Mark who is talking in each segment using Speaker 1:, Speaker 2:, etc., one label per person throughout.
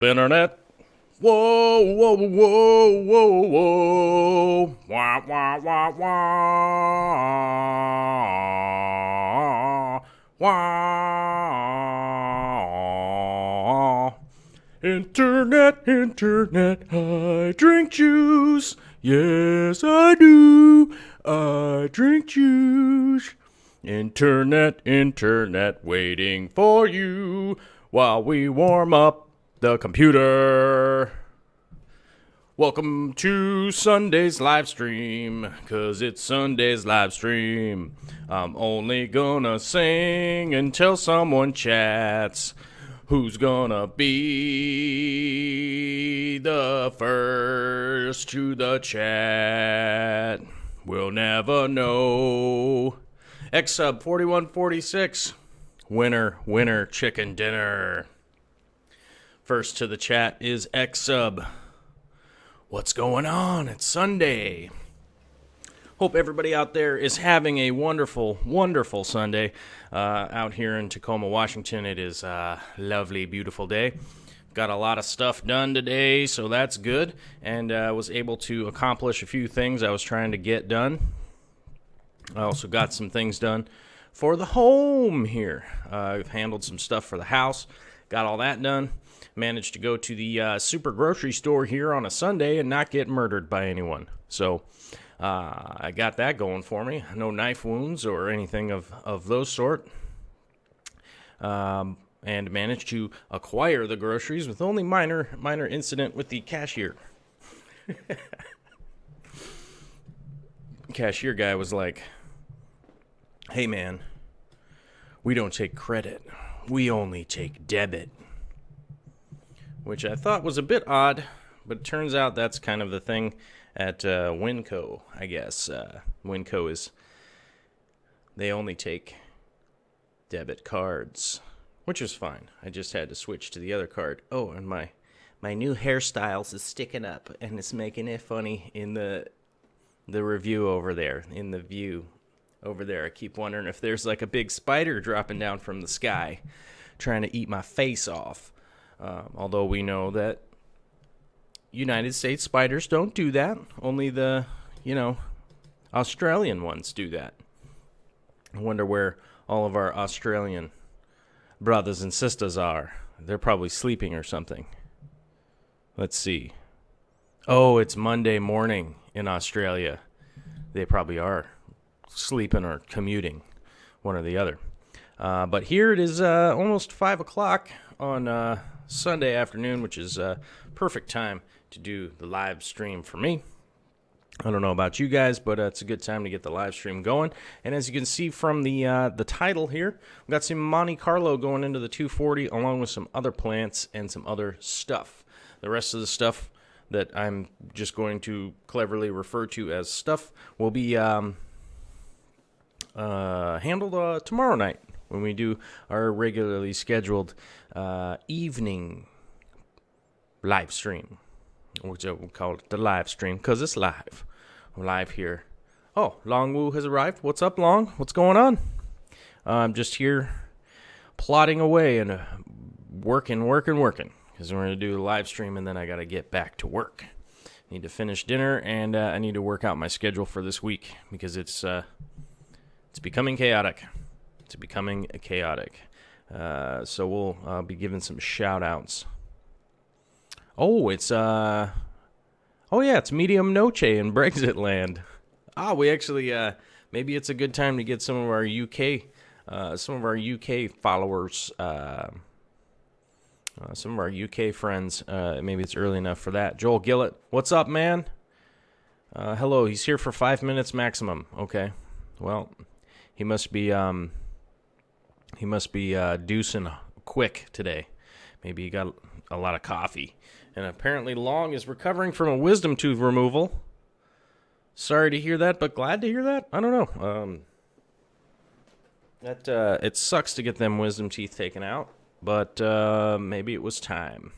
Speaker 1: Internet. Whoa, whoa, whoa, whoa, whoa. Wah, wah, wah, wah. Wah. Internet, I drink juice. Yes, I do. I drink juice. Internet, waiting for you while we warm up the computer. Welcome to Sunday's live stream, 'cause it's Sunday's live stream. I'm only gonna sing until someone chats. Who's gonna be the first to the chat? We'll never know. X-Sub 4146. Winner, chicken dinner. First to the chat is X-Sub. What's going on? It's Sunday. Hope everybody out there is having a wonderful, wonderful Sunday. Out here in Tacoma, Washington, it is a lovely, beautiful day. Got a lot of stuff done today, so that's good. And was able to accomplish a few things I was trying to get done. I also got some things done for the home here. I've handled some stuff for the house. Got all that done. Managed to go to the super grocery store here on a Sunday and not get murdered by anyone. So I got that going for me. No knife wounds or anything of those sort. And managed to acquire the groceries with only minor incident with the cashier. Cashier guy was like, "Hey man, we don't take credit. We only take debit." Which I thought was a bit odd, but it turns out that's kind of the thing at Winco, I guess. Winco is, they only take debit cards, which is fine. I just had to switch to the other card. Oh, and my new hairstyles is sticking up, and it's making it funny in the review over there, in the view over there. I keep wondering if there's like a big spider dropping down from the sky trying to eat my face off. Although we know that United States spiders don't do that. Only the, Australian ones do that. I wonder where all of our Australian brothers and sisters are. They're probably sleeping or something. Let's see. Oh, it's Monday morning in Australia. They probably are sleeping or commuting, one or the other. But here it is almost 5 o'clock on Sunday afternoon, which is perfect time to do the live stream for me. I don't know about you guys, but it's a good time to get the live stream going. And as you can see from the title here, we've got some Monte Carlo going into the 240, along with some other plants and some other stuff. The rest of the stuff that I'm just going to cleverly refer to as stuff will be handled tomorrow night when we do our regularly scheduled evening live stream. We'll call it the live stream because it's live. We're live here. Oh, Long Woo has arrived. What's up, Long? What's going on? I'm just here plodding away and working. Because we're going to do the live stream and then I got to get back to work. Need to finish dinner and I need to work out my schedule for this week because it's becoming chaotic. So we'll be giving some shout-outs. Oh, it's Medium Noche in Brexit land. We actually, maybe it's a good time to get some of our UK followers, some of our UK friends. Maybe it's early enough for that. Joel Gillett, what's up, man? Hello, he's here for 5 minutes maximum. Okay, well, he must be deucing quick today. Maybe he got a lot of coffee. And apparently Long is recovering from a wisdom tooth removal. Sorry to hear that, but glad to hear that. I don't know. It sucks to get them wisdom teeth taken out, but maybe it was time.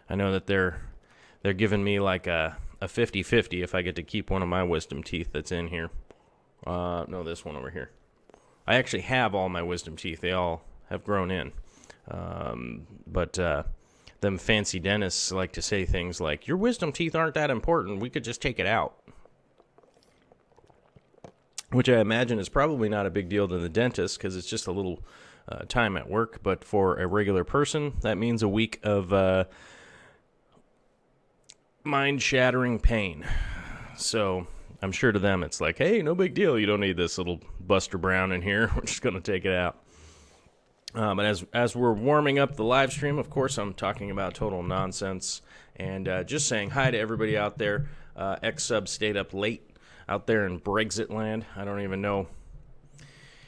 Speaker 1: I know that they're giving me like a 50-50 if I get to keep one of my wisdom teeth that's in here. No, this one over here. I actually have all my wisdom teeth. They all have grown in. But them fancy dentists like to say things like, your wisdom teeth aren't that important, we could just take it out. Which I imagine is probably not a big deal to the dentist because it's just a little time at work. But for a regular person, that means a week of mind-shattering pain. So I'm sure to them it's like, hey, no big deal. You don't need this little Buster Brown in here. We're just going to take it out. But as we're warming up the live stream, of course, I'm talking about total nonsense. And just saying hi to everybody out there. X-Sub stayed up late out there in Brexit land. I don't even know.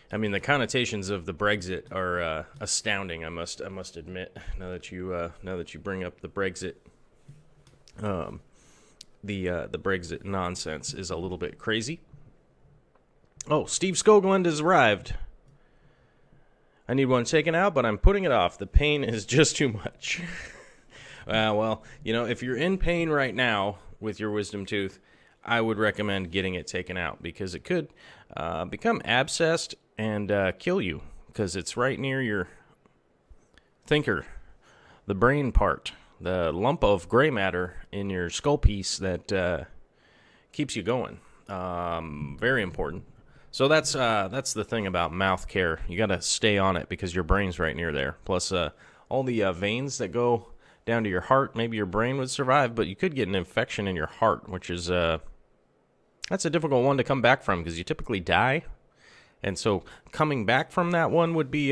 Speaker 1: I mean, the connotations of the Brexit are astounding. I must admit. Now that you bring up the Brexit, the Brexit nonsense is a little bit crazy. Oh, Steve Skoglund has arrived. I need one taken out, but I'm putting it off. The pain is just too much. Well, if you're in pain right now with your wisdom tooth, I would recommend getting it taken out because it could become abscessed and kill you because it's right near your thinker, the brain part, the lump of gray matter in your skull piece that keeps you going. Very important. So that's the thing about mouth care. You got to stay on it because your brain's right near there. Plus, all the veins that go down to your heart, maybe your brain would survive, but you could get an infection in your heart, which is that's a difficult one to come back from because you typically die. And so coming back from that one would be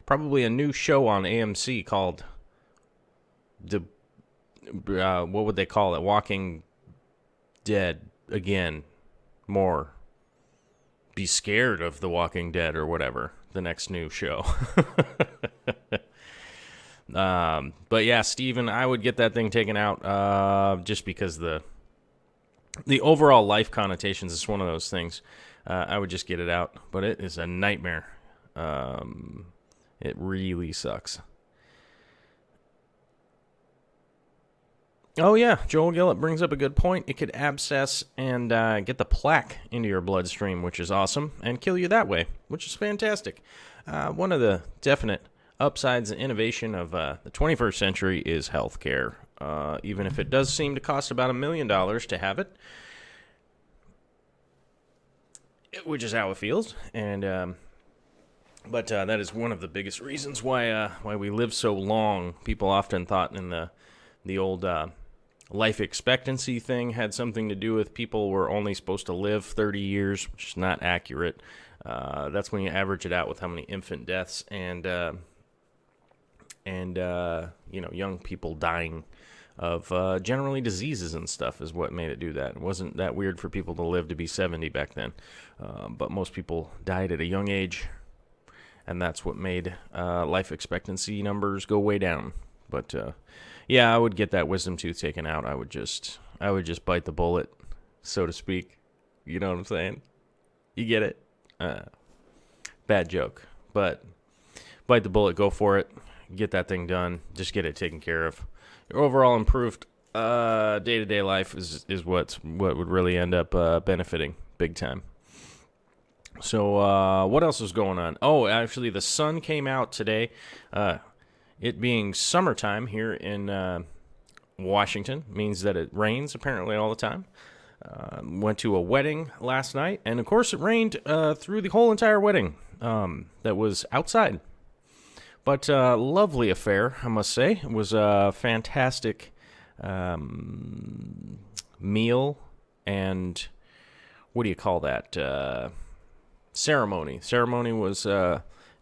Speaker 1: probably a new show on AMC called what would they call it? Walking Dead again. More. Be scared of The Walking Dead or whatever. The next new show. But yeah, Steven, I would get that thing taken out just because the overall life connotations is one of those things. I would just get it out, but it is a nightmare. It really sucks. Oh yeah, Joel Gillett brings up a good point. It could abscess and get the plaque into your bloodstream, which is awesome, and kill you that way, which is fantastic. One of the definite upsides and innovation of the 21st century is healthcare. Even if it does seem to cost about $1 million to have it, which is how it feels, and but that is one of the biggest reasons why we live so long. People often thought in the old life expectancy thing had something to do with people were only supposed to live 30 years, which is not accurate. That's when you average it out with how many infant deaths and young people dying of generally diseases and stuff is what made it do that. It wasn't that weird for people to live to be 70 back then, but most people died at a young age, and that's what made life expectancy numbers go way down. But yeah, I would get that wisdom tooth taken out. I would just bite the bullet, so to speak. You know what I'm saying? You get it? Bad joke, but bite the bullet, go for it, get that thing done, just get it taken care of. Your overall improved day-to-day life is what would really end up benefiting big time. So what else is going on? Oh, actually, the sun came out today. It being summertime here in Washington means that it rains apparently all the time. Went to a wedding last night, and of course it rained through the whole entire wedding that was outside. But lovely affair, I must say. It was a fantastic meal and, what do you call that, ceremony. Ceremony was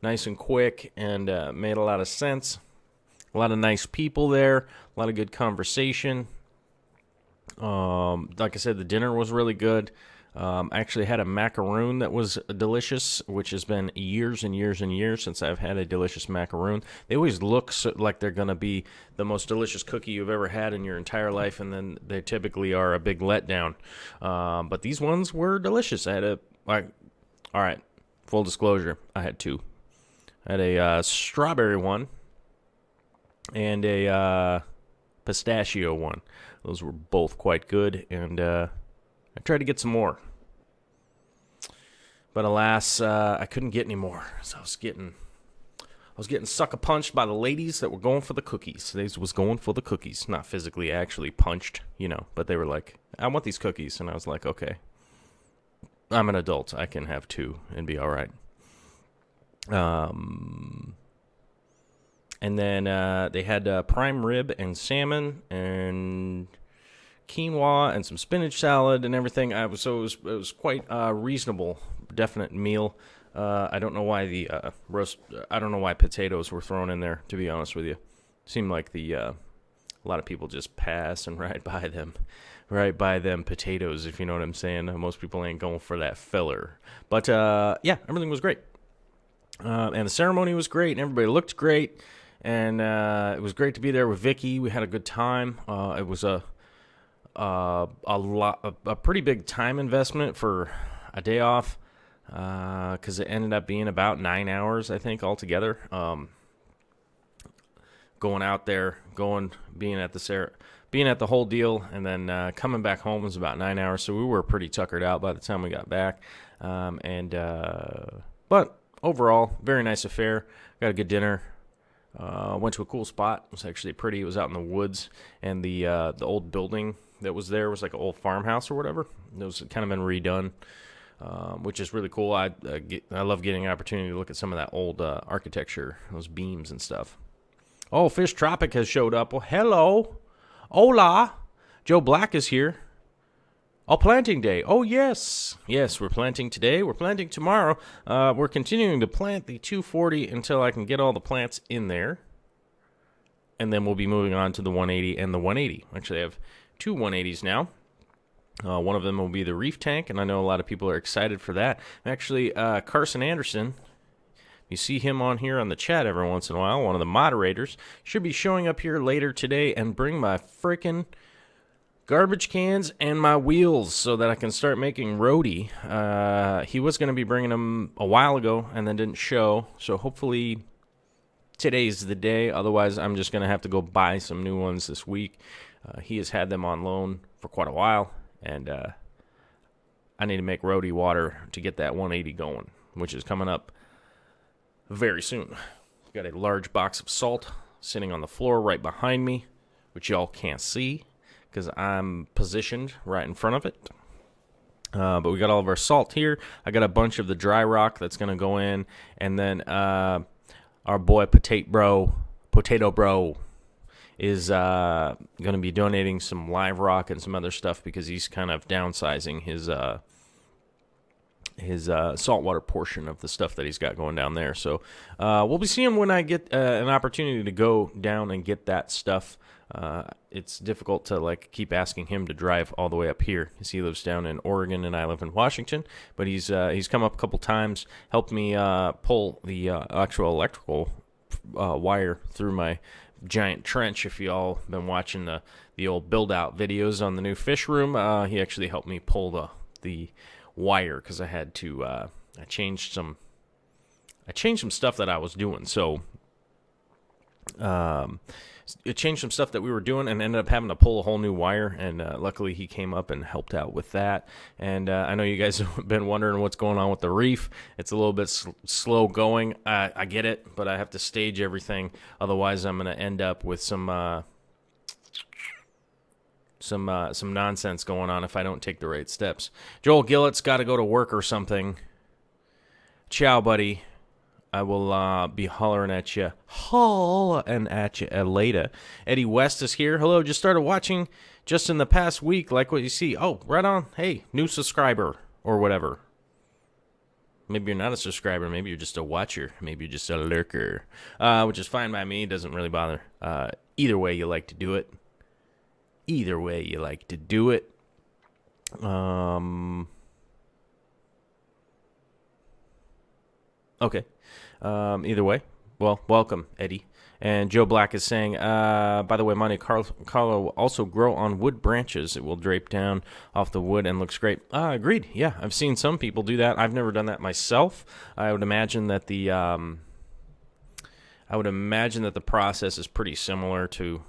Speaker 1: nice and quick and made a lot of sense. A lot of nice people there, a lot of good conversation. Like I said, the dinner was really good. I actually had a macaroon that was delicious, which has been years and years and years since I've had a delicious macaroon. They always look like they're going to be the most delicious cookie you've ever had in your entire life, and then they typically are a big letdown. But these ones were delicious. I had all right, full disclosure, I had two. I had a strawberry one and a pistachio one. Those were both quite good, and I tried to get some more. But alas, I couldn't get any more, so I was getting was getting sucker punched by the ladies that were going for the cookies. They was going for the cookies, not physically actually punched, but they were like, I want these cookies. And I was like, okay, I'm an adult. I can have two and be all right. And then they had prime rib and salmon and quinoa and some spinach salad and everything. It was quite a reasonable, definite meal. I don't know why I don't know why potatoes were thrown in there, to be honest with you. Seemed like a lot of people just pass and right by them potatoes, if you know what I'm saying. Most people ain't going for that filler. But, yeah, everything was great. And the ceremony was great, and everybody looked great. And it was great to be there with Vicky. We had a good time. It was a pretty big time investment for a day off. Because it ended up being about 9 hours, I think, altogether. Going out there, being at the whole deal, and then coming back home was about 9 hours. So we were pretty tuckered out by the time we got back. But overall, very nice affair. Got a good dinner. Went to a cool spot. It was actually pretty. It was out in the woods, and the old building that was there was like an old farmhouse or whatever. It was kind of been redone. Which is really cool. I love getting an opportunity to look at some of that old architecture, those beams and stuff. Oh, Fish Tropic has showed up. Well, hello. Hola. Joe Black is here. Oh, planting day. Oh, yes. Yes, we're planting today. We're planting tomorrow. We're continuing to plant the 240 until I can get all the plants in there. And then we'll be moving on to the 180 and the 180. Actually, I have two 180s now. One of them will be the reef tank, and I know a lot of people are excited for that. Actually, Carson Anderson, you see him on here on the chat every once in a while, one of the moderators, should be showing up here later today and bring my freaking garbage cans and my wheels so that I can start making roadie. He was going to be bringing them a while ago and then didn't show, so hopefully today's the day. Otherwise, I'm just going to have to go buy some new ones this week. He has had them on loan for quite a while. And I need to make roadie water to get that 180 going, which is coming up very soon. Got a large box of salt sitting on the floor right behind me, which y'all can't see because I'm positioned right in front of it. But we got all of our salt here. I got a bunch of the dry rock that's going to go in. And then our boy Potato Bro is going to be donating some live rock and some other stuff because he's kind of downsizing his saltwater portion of the stuff that he's got going down there. So we'll be seeing when I get an opportunity to go down and get that stuff. It's difficult to keep asking him to drive all the way up here. He lives down in Oregon and I live in Washington, but he's come up a couple times, helped me pull the actual electrical wire through my giant trench. If y'all been watching the old build out videos on the new fish room, he actually helped me pull the wire because I had to I changed some stuff that I was doing. So it changed some stuff that we were doing and ended up having to pull a whole new wire, and luckily he came up and helped out with that. And I know you guys have been wondering what's going on with the reef. It's a little bit slow going. I get it, but I have to stage everything. Otherwise, I'm going to end up with some nonsense going on if I don't take the right steps. Joel Gillett's got to go to work or something. Ciao, buddy. I will be hollering at you later. Eddie West is here. Hello, just started watching just in the past week. Like what you see. Oh, right on. Hey, new subscriber or whatever. Maybe you're not a subscriber. Maybe you're just a watcher. Maybe you're just a lurker, which is fine by me. It doesn't really bother. Either way you like to do it. Okay. Either way, well, welcome, Eddie. And Joe Black is saying, by the way, Monte Carlo will also grow on wood branches. It will drape down off the wood and looks great. Agreed. Yeah, I've seen some people do that. I've never done that myself. I would imagine that the process is pretty similar to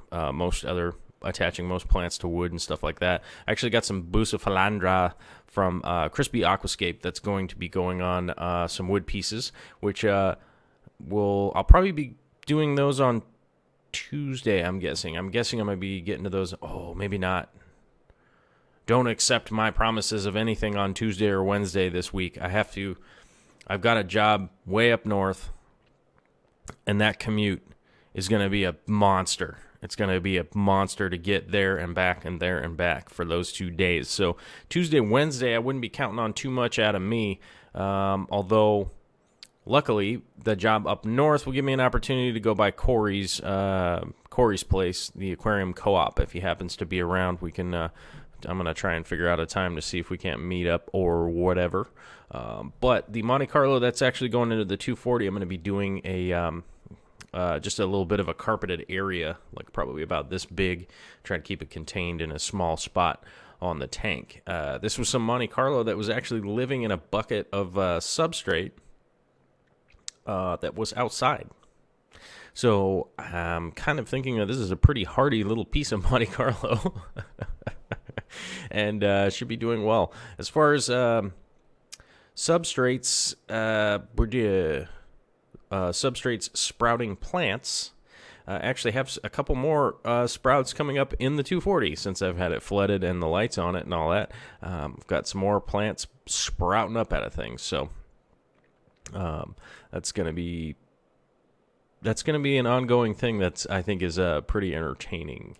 Speaker 1: attaching most plants to wood and stuff like that. I actually got some bucephalandra from Crispy Aquascape that's going to be going on some wood pieces, which I'll probably be doing those on Tuesday, I'm guessing. I'm going to be getting to those. Oh, maybe not. Don't accept my promises of anything on Tuesday or Wednesday this week. I've got a job way up north, and that commute is going to be a monster. It's going to be a monster to get there and back and there and back for those 2 days. So Tuesday, Wednesday, I wouldn't be counting on too much out of me, although luckily the job up north will give me an opportunity to go by Corey's place, the Aquarium Co-op. If he happens to be around, we can... I'm going to try and figure out a time to see if we can't meet up or whatever. But the Monte Carlo that's actually going into the 240, I'm going to be doing just a little bit of a carpeted area, like probably about this big. Try to keep it contained in a small spot on the tank. This was some Monte Carlo that was actually living in a bucket of substrate that was outside. So I'm kind of thinking that this is a pretty hardy little piece of Monte Carlo. And should be doing well. As far as substrates, substrates sprouting plants, actually have a couple more sprouts coming up in the 240 since I've had it flooded and the lights on it and all that. I've got some more plants sprouting up out of things. So that's going to be an ongoing thing that's I think is pretty entertaining.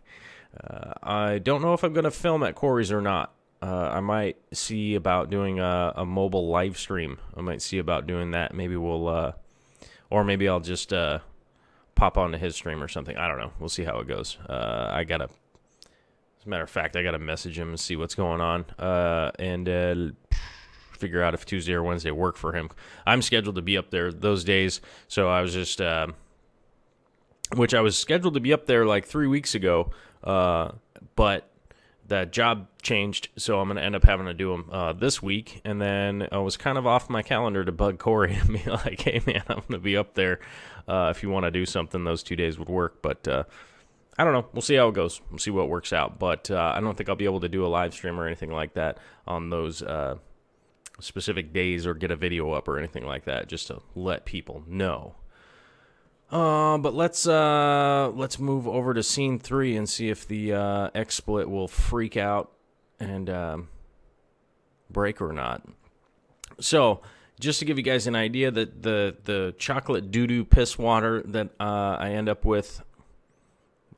Speaker 1: I don't know if I'm going to film at Corey's or not. I might see about doing a mobile live stream. I might see about doing that. Maybe or maybe I'll just pop onto his stream or something. I don't know. We'll see how it goes. As a matter of fact, I got to message him and see what's going on and figure out if Tuesday or Wednesday work for him. I'm scheduled to be up there those days, so I was just... which I was scheduled to be up there like 3 weeks ago, but that job changed, so I'm going to end up having to do them this week. And then I was kind of off my calendar to bug Corey and be like, hey, man, I'm going to be up there. If you want to do something, those 2 days would work. But I don't know. We'll see how it goes. We'll see what works out. But I don't think I'll be able to do a live stream or anything like that on those specific days or get a video up or anything like that, just to let people know. But let's move over to scene 3 and see if the XSplit will freak out and break or not. So, just to give you guys an idea, that the chocolate doo-doo piss water that I end up with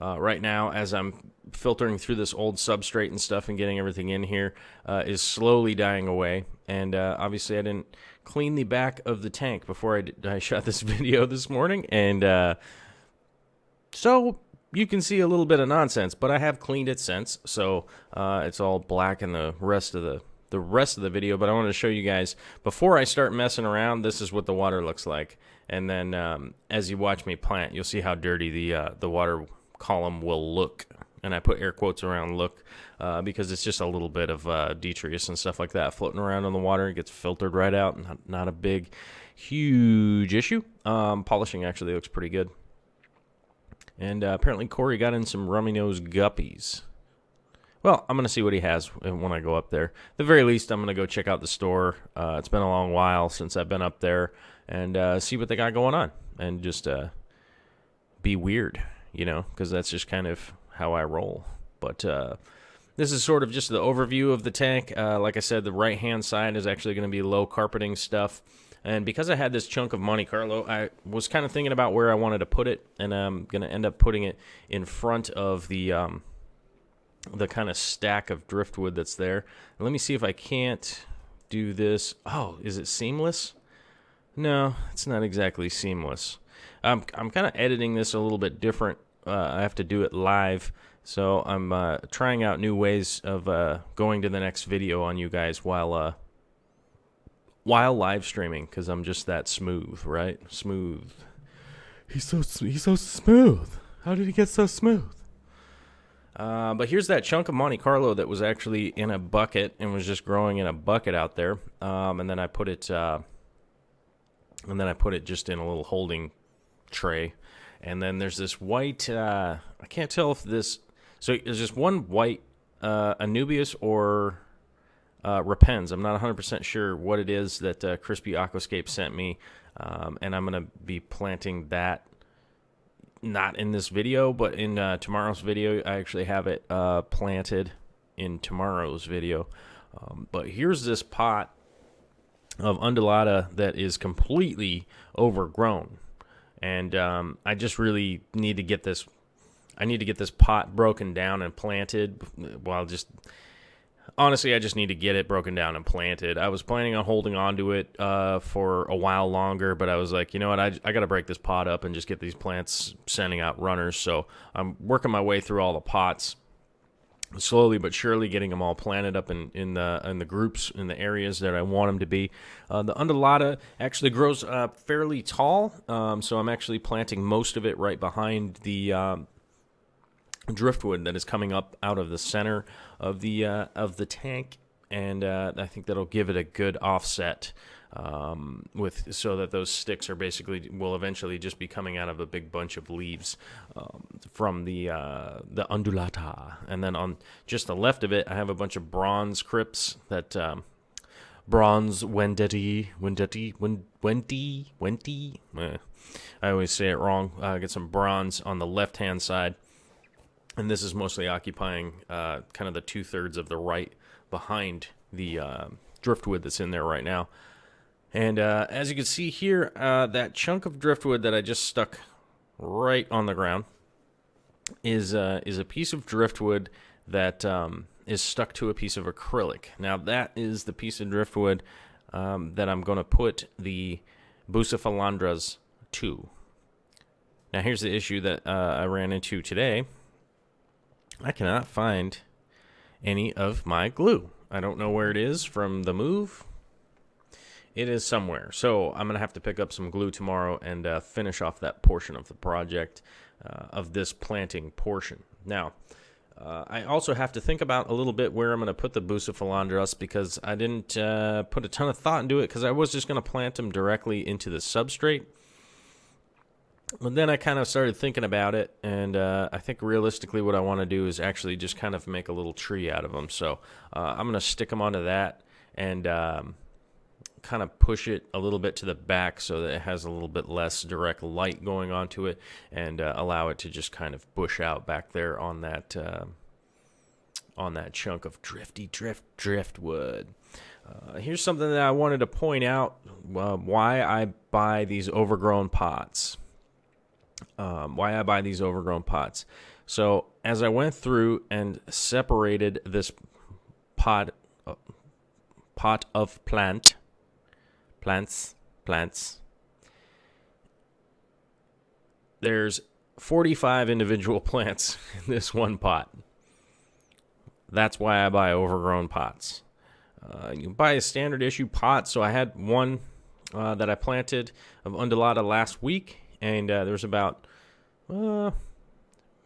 Speaker 1: right now as I'm filtering through this old substrate and stuff and getting everything in here is slowly dying away. And obviously I didn't clean the back of the tank before I shot this video this morning, and so you can see a little bit of nonsense, but I have cleaned it since, so it's all black in the rest of the video. But I want to show you guys before I start messing around. This is what the water looks like, and then as you watch me plant, you'll see how dirty the water column will look. And I put air quotes around look because it's just a little bit of detritus and stuff like that floating around in the water. It gets filtered right out. Not a big, huge issue. Polishing actually looks pretty good. And apparently Corey got in some rummy-nosed guppies. Well, I'm going to see what he has when I go up there. At the very least, I'm going to go check out the store. It's been a long while since I've been up there. And see what they got going on. And just be weird, because that's just kind of how I roll. But this is sort of just the overview of the tank. Like I said, the right-hand side is actually going to be low carpeting stuff. And because I had this chunk of Monte Carlo, I was kind of thinking about where I wanted to put it, and I'm going to end up putting it in front of the kind of stack of driftwood that's there. And let me see if I can't do this. Oh, is it seamless? No, it's not exactly seamless. I'm kind of editing this a little bit different. I have to do it live, so I'm trying out new ways of going to the next video on you guys while live streaming, because I'm just that smooth, right? Smooth. He's so smooth. How did he get so smooth? But here's that chunk of Monte Carlo that was actually in a bucket and was just growing in a bucket out there. And then I put it just in a little holding tray. And then there's this white, I can't tell if this, so there's just one white Anubias or repens. I'm not 100% sure what it is that Crispy Aquascape sent me, and I'm going to be planting that not in this video, but in tomorrow's video. I actually have it planted in tomorrow's video. But here's this pot of undulata that is completely overgrown, and I just really need to get this. I need to get this pot broken down and planted. Honestly, I just need to get it broken down and planted. I was planning on holding on to it for a while longer, but I was like, you know what, I got to break this pot up and just get these plants sending out runners. So I'm working my way through all the pots, slowly but surely getting them all planted up in the groups, in the areas that I want them to be. The undulata actually grows fairly tall, so I'm actually planting most of it right behind the driftwood that is coming up out of the center of the tank, and I think that'll give it a good offset so that those sticks will eventually just be coming out of a big bunch of leaves from the undulata. And then on just the left of it, I have a bunch of bronze crypts that bronze Wendy. I always say it wrong. Get some bronze on the left-hand side. And this is mostly occupying kind of the 2/3 of the right behind the driftwood that's in there right now. And as you can see here, that chunk of driftwood that I just stuck right on the ground is a piece of driftwood that is stuck to a piece of acrylic. Now that is the piece of driftwood that I'm going to put the bucephalandras to. Now here's the issue that I ran into today. I cannot find any of my glue. I don't know where it is from the move. It is somewhere. So I'm going to have to pick up some glue tomorrow and finish off that portion of the project of this planting portion. Now, I also have to think about a little bit where I'm going to put the bucephalandras, because I didn't put a ton of thought into it, because I was just going to plant them directly into the substrate. But then I kind of started thinking about it, and I think realistically what I want to do is actually just kind of make a little tree out of them. So I'm going to stick them onto that and kind of push it a little bit to the back so that it has a little bit less direct light going onto it, and allow it to just kind of bush out back there on that chunk of driftwood. Here's something that I wanted to point out, why I buy these overgrown pots. So as I went through and separated this pot of plants, there's 45 individual plants in this one pot. That's why I buy overgrown pots. You can buy a standard issue pot. So I had one that I planted of undulata last week, and there was about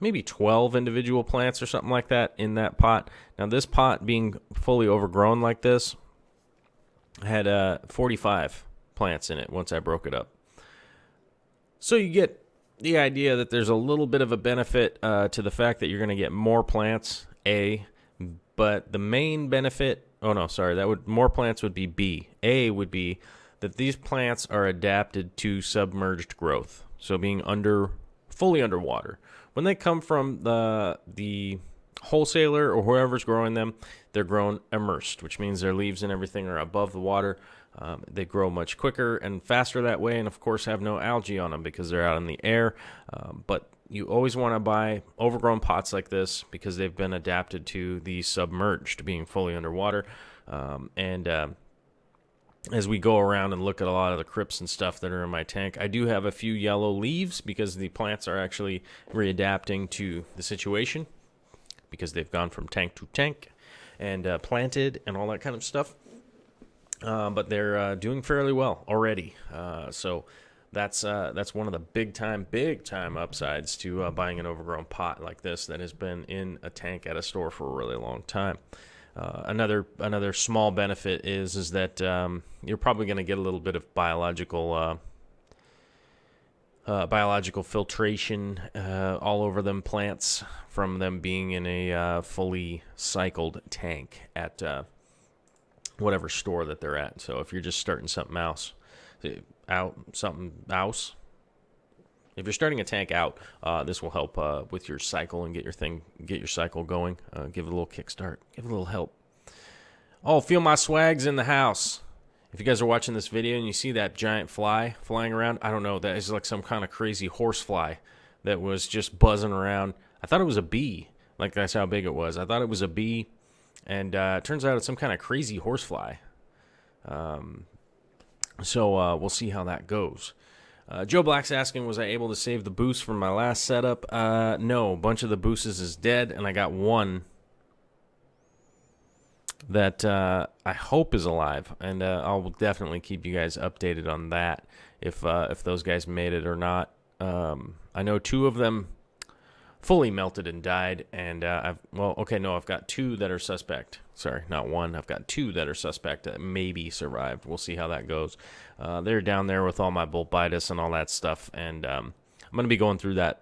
Speaker 1: maybe 12 individual plants or something like that in that pot. Now, this pot being fully overgrown like this had 45 plants in it once I broke it up. So you get the idea that there's a little bit of a benefit to the fact that you're going to get more plants, A, but the main benefit, more plants would be B. A would be that these plants are adapted to submerged growth, so being fully underwater. When they come from the wholesaler or whoever's growing them, they're grown immersed, which means their leaves and everything are above the water. They grow much quicker and faster that way, and of course have no algae on them because they're out in the air. But you always want to buy overgrown pots like this because they've been adapted to the submerged, being fully underwater. As we go around and look at a lot of the crypts and stuff that are in my tank, I do have a few yellow leaves because the plants are actually readapting to the situation because they've gone from tank to tank and planted and all that kind of stuff. But they're doing fairly well already. So that's one of the big time upsides to buying an overgrown pot like this that has been in a tank at a store for a really long time. Another small benefit is that you're probably going to get a little bit of biological filtration all over them plants from them being in a fully cycled tank at whatever store that they're at. So if you're just starting something else, if you're starting a tank out, this will help with your cycle and get your cycle going. Give it a little kickstart. Give it a little help. Oh, feel my swag's in the house. If you guys are watching this video and you see that giant fly flying around, I don't know, that is like some kind of crazy horse fly that was just buzzing around. I thought it was a bee. Like, that's how big it was. I thought it was a bee, and it turns out it's some kind of crazy horse fly. So we'll see how that goes. Joe Black's asking, was I able to save the boost from my last setup? No, a bunch of the boosts is dead, and I got one that I hope is alive, and I'll definitely keep you guys updated on that if those guys made it or not. I know 2 of them fully melted and died, and I've got 2 that are suspect. Sorry, not 1. I've got 2 that are suspect that maybe survived. We'll see how that goes. They're down there with all my Bulbitis and all that stuff, and I'm going to be going through that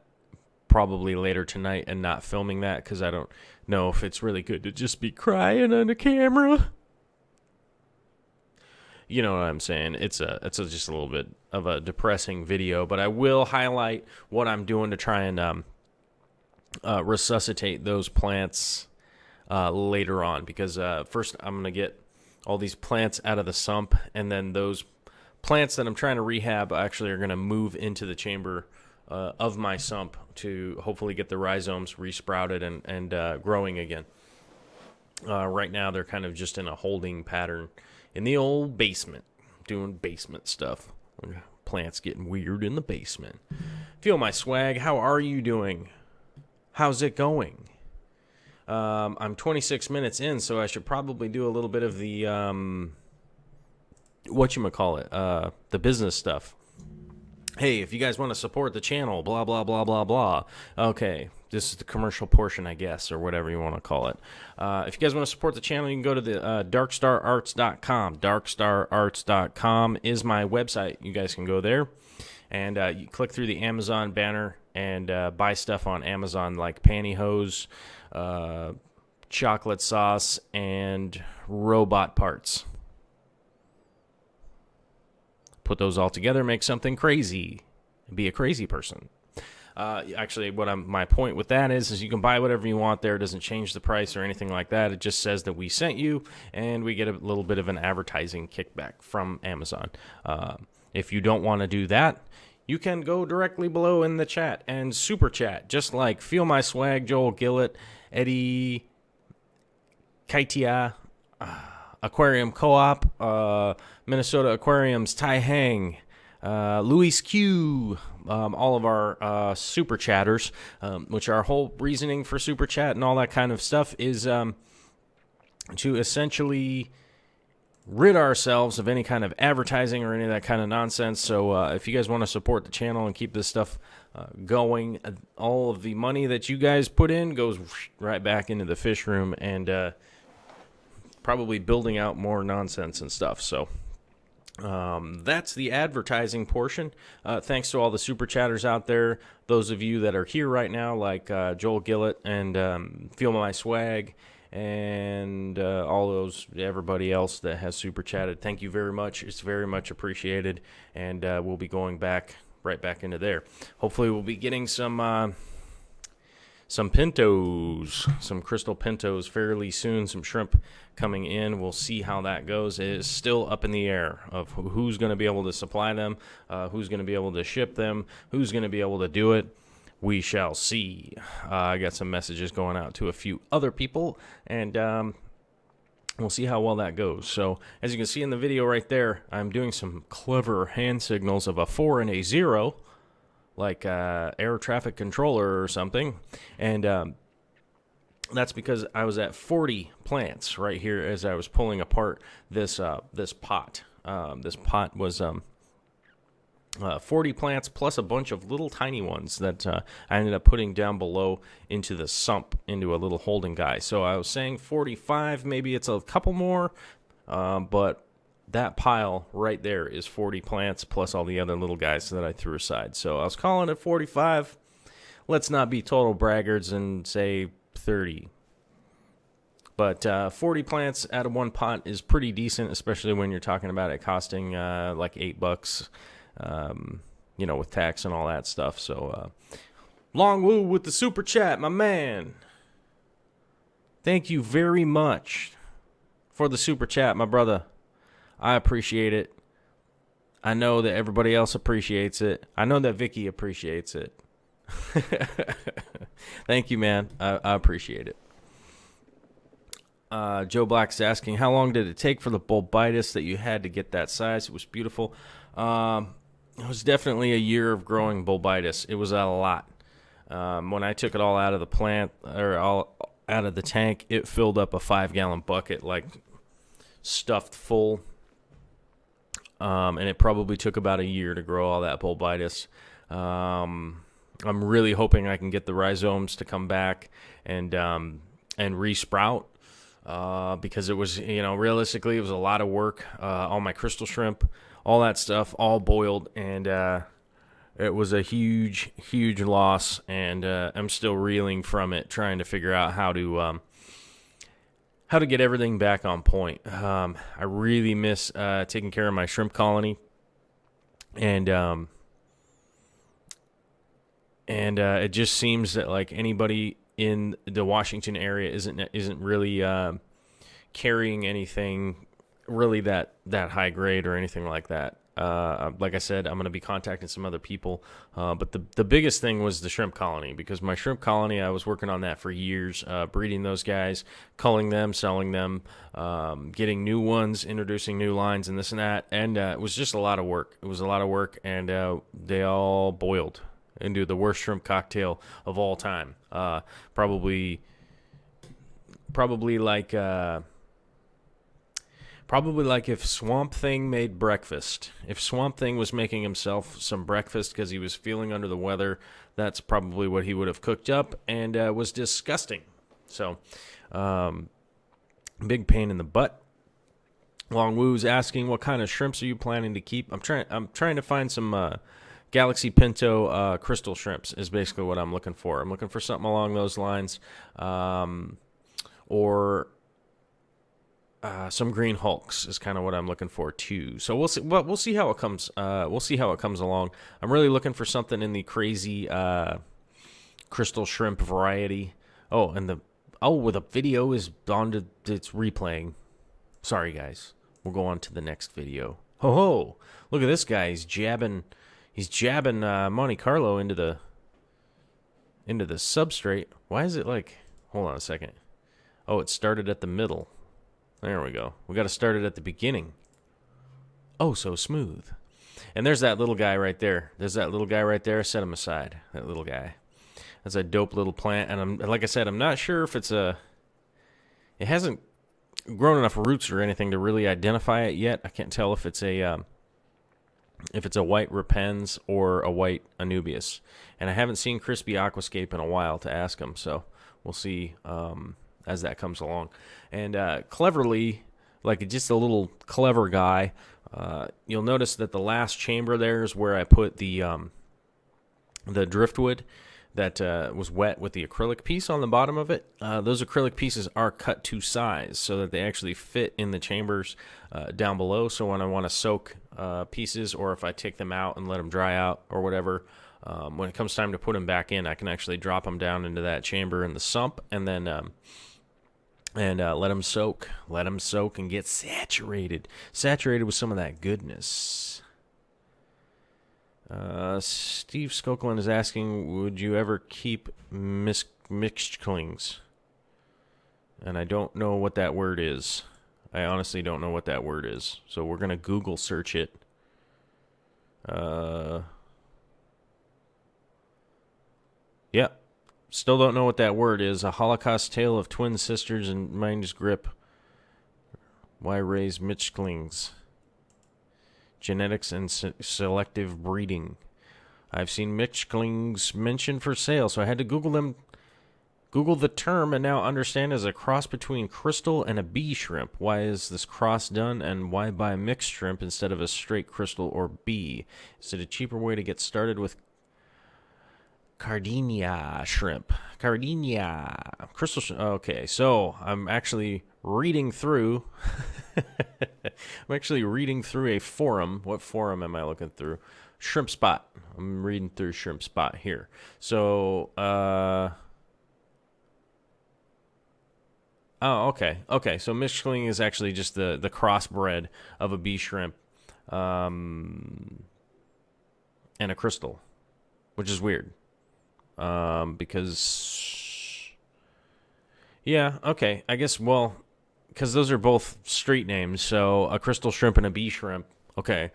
Speaker 1: probably later tonight and not filming that because I don't know if it's really good to just be crying on the camera. You know what I'm saying? It's just a little bit of a depressing video, but I will highlight what I'm doing to try and resuscitate those plants later on, because first I'm going to get all these plants out of the sump, and then those plants that I'm trying to rehab actually are going to move into the chamber of my sump to hopefully get the rhizomes resprouted and growing again. Right now they're kind of just in a holding pattern in the old basement, doing basement stuff. Plants getting weird in the basement. Feel my swag. How are you doing? How's it going? I'm 26 minutes in, so I should probably do a little bit of the the business stuff. Hey, if you guys want to support the channel, blah, blah, blah, blah, blah. Okay, this is the commercial portion, I guess, or whatever you want to call it. If you guys want to support the channel, you can go to the darkstararts.com. Darkstararts.com is my website. You guys can go there, and you click through the Amazon banner and buy stuff on Amazon like pantyhose, chocolate sauce, and robot parts. Put those all together, make something crazy. Be a crazy person. Actually, my point with that is you can buy whatever you want there. It doesn't change the price or anything like that. It just says that we sent you, and we get a little bit of an advertising kickback from Amazon. If you don't want to do that, you can go directly below in the chat and super chat, just like Feel My Swag, Joel Gillett, Eddie Kaitia, Aquarium Co-op, Minnesota Aquariums, Tai Hang, Luis Q, all of our super chatters, which our whole reasoning for super chat and all that kind of stuff is to essentially rid ourselves of any kind of advertising or any of that kind of nonsense. So if you guys want to support the channel and keep this stuff going, all of the money that you guys put in goes right back into the fish room and probably building out more nonsense and stuff. So that's the advertising portion. Thanks to all the super chatters out there. Those of you that are here right now, like Joel Gillett and Feel My Swag, and everybody else that has super chatted. Thank you very much. It's very much appreciated, and we'll be going right back into there. Hopefully, we'll be getting some pintos, some crystal pintos fairly soon. Some shrimp coming in. We'll see how that goes. It is still up in the air of who's going to be able to supply them, who's going to be able to ship them, who's going to be able to do it. We shall see. I got some messages going out to a few other people, and we'll see how well that goes. So, as you can see in the video right there, I'm doing some clever hand signals of a 4 and a 0, like air traffic controller or something. And that's because I was at 40 plants right here as I was pulling apart this pot. This pot was 40 plants plus a bunch of little tiny ones that I ended up putting down below into the sump, into a little holding guy. So I was saying 45, maybe it's a couple more, but that pile right there is 40 plants plus all the other little guys that I threw aside. So I was calling it 45. Let's not be total braggarts and say 30. But 40 plants out of one pot is pretty decent, especially when you're talking about it costing like $8, with tax and all that stuff. So, Long Woo with the super chat, my man. Thank you very much for the super chat, my brother. I appreciate it. I know that everybody else appreciates it. I know that Vicky appreciates it. Thank you, man. I appreciate it. Joe Black's asking, how long did it take for the bulbitis that you had to get that size? It was beautiful. It was definitely a year of growing bulbitis. It was a lot. When I took it all out of the plant, or all out of the tank, it filled up a 5-gallon bucket, like stuffed full. And it probably took about a year to grow all that bulbitis. I'm really hoping I can get the rhizomes to come back and re-sprout. Because it was, realistically, it was a lot of work. All my crystal shrimp, all that stuff, all boiled, and it was a huge, huge loss. And I'm still reeling from it, trying to figure out how to get everything back on point. I really miss taking care of my shrimp colony, and it just seems that like anybody in the Washington area isn't really carrying anything really that high grade or anything like that. Like I said, I'm going to be contacting some other people, but the biggest thing was the shrimp colony, because my shrimp colony, I was working on that for years, breeding those guys, culling them, selling them, getting new ones, introducing new lines, and this and that, and it was just a lot of work. It was a lot of work, and they all boiled into the worst shrimp cocktail of all time. Probably like if Swamp Thing made breakfast. If Swamp Thing was making himself some breakfast because he was feeling under the weather, that's probably what he would have cooked up, and was disgusting. So, big pain in the butt. Long Woo's asking, what kind of shrimps are you planning to keep? I'm trying to find some Galaxy Pinto crystal shrimps is basically what I'm looking for. I'm looking for something along those lines, or some green hulks is kind of what I'm looking for too. So we'll see. We'll see how it comes. We'll see how it comes along. I'm really looking for something in the crazy crystal shrimp variety. Oh, and the video is on to it's replaying. Sorry guys. We'll go on to the next video. Ho! Look at this guy. He's jabbing Monte Carlo into the substrate. Why is it like? Hold on a second. Oh, it started at the middle. There we go. We got to start it at the beginning. Oh, so smooth. And there's that little guy right there. Set him aside. That little guy. That's a dope little plant. And like I said, I'm not sure if it hasn't grown enough roots or anything to really identify it yet. I can't tell if it's a white Repens or a white Anubias. And I haven't seen Crispy Aquascape in a while to ask him, so we'll see as that comes along. And cleverly, like just a little clever guy, you'll notice that the last chamber there is where I put the driftwood that was wet with the acrylic piece on the bottom of it. Those acrylic pieces are cut to size so that they actually fit in the chambers down below. So when I want to soak pieces, or if I take them out and let them dry out or whatever, when it comes time to put them back in, I can actually drop them down into that chamber in the sump, and then let them soak and get saturated with some of that goodness. Steve Skoklin is asking, would you ever keep mixclings? And I don't know what that word is. I honestly don't know what that word is. So we're going to Google search it. Yeah. Still don't know what that word is. A Holocaust tale of twin sisters and mind's grip. Why raise mixclings? Genetics and selective breeding. I've seen mixclings mentioned for sale, so I had to Google the term, and now understand as a cross between crystal and a bee shrimp. Why is this cross done, and why buy mixed shrimp instead of a straight crystal or bee? Is it a cheaper way to get started with Cardinia shrimp? Cardinia Okay, so I'm actually reading through. I'm actually reading through a forum. What forum am I looking through? Shrimp Spot. I'm reading through Shrimp Spot here. So, oh, okay. Okay, so mixling is actually just the crossbred of a bee shrimp and a crystal, which is weird. Because, yeah, okay. I guess, well, because those are both street names, so a crystal shrimp and a bee shrimp. Okay.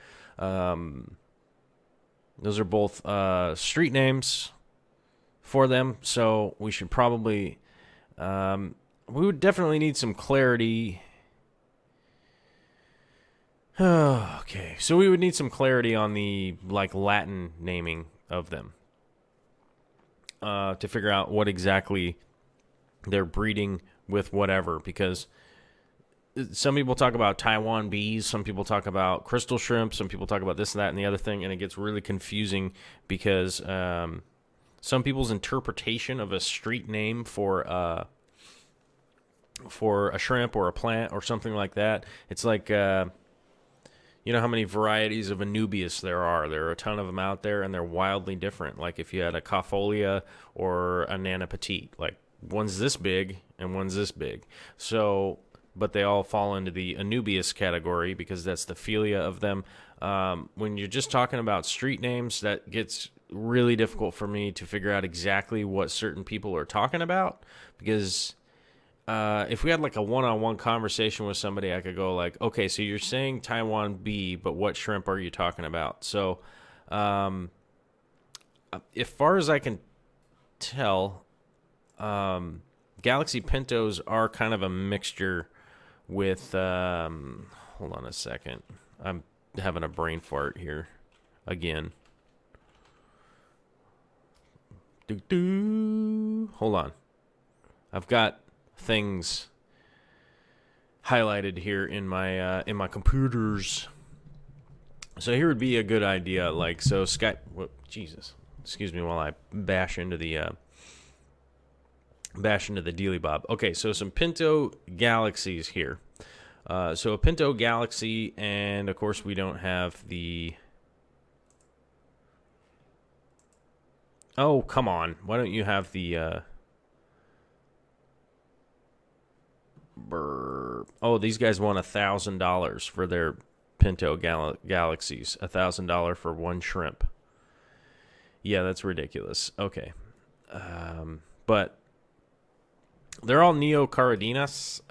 Speaker 1: Those are both street names for them, so we should probably... we would definitely need some clarity. Okay, so we would need some clarity on the Latin naming of them to figure out what exactly they're breeding with, whatever. Because some people talk about Taiwan bees, some people talk about crystal shrimp, some people talk about this and that and the other thing, and it gets really confusing because some people's interpretation of a street name for a shrimp or a plant or something like that. It's like, you know how many varieties of Anubias there are? There are a ton of them out there, and they're wildly different. Like if you had a Copholia or a Nana Petite, like one's this big and one's this big. So, but they all fall into the Anubias category because that's the philia of them. When you're just talking about street names, that gets really difficult for me to figure out exactly what certain people are talking about, because if we had like a one-on-one conversation with somebody, I could go like, okay, so you're saying Taiwan bee, but what shrimp are you talking about? So, as far as I can tell, Galaxy Pintos are kind of a mixture with, hold on a second. I'm having a brain fart here again. Hold on. I've got things highlighted here in my computers. So here would be a good idea, like, so Skype. Jesus, excuse me while I bash into the Dealy Bob. Okay, so some Pinto Galaxies here. So a Pinto Galaxy, and of course we don't have the... Oh, come on. Why don't you have the... Oh, these guys want $1,000 for their Pinto Galaxies. $1,000 for one shrimp. Yeah, that's ridiculous. Okay. But they're all Neocardinas.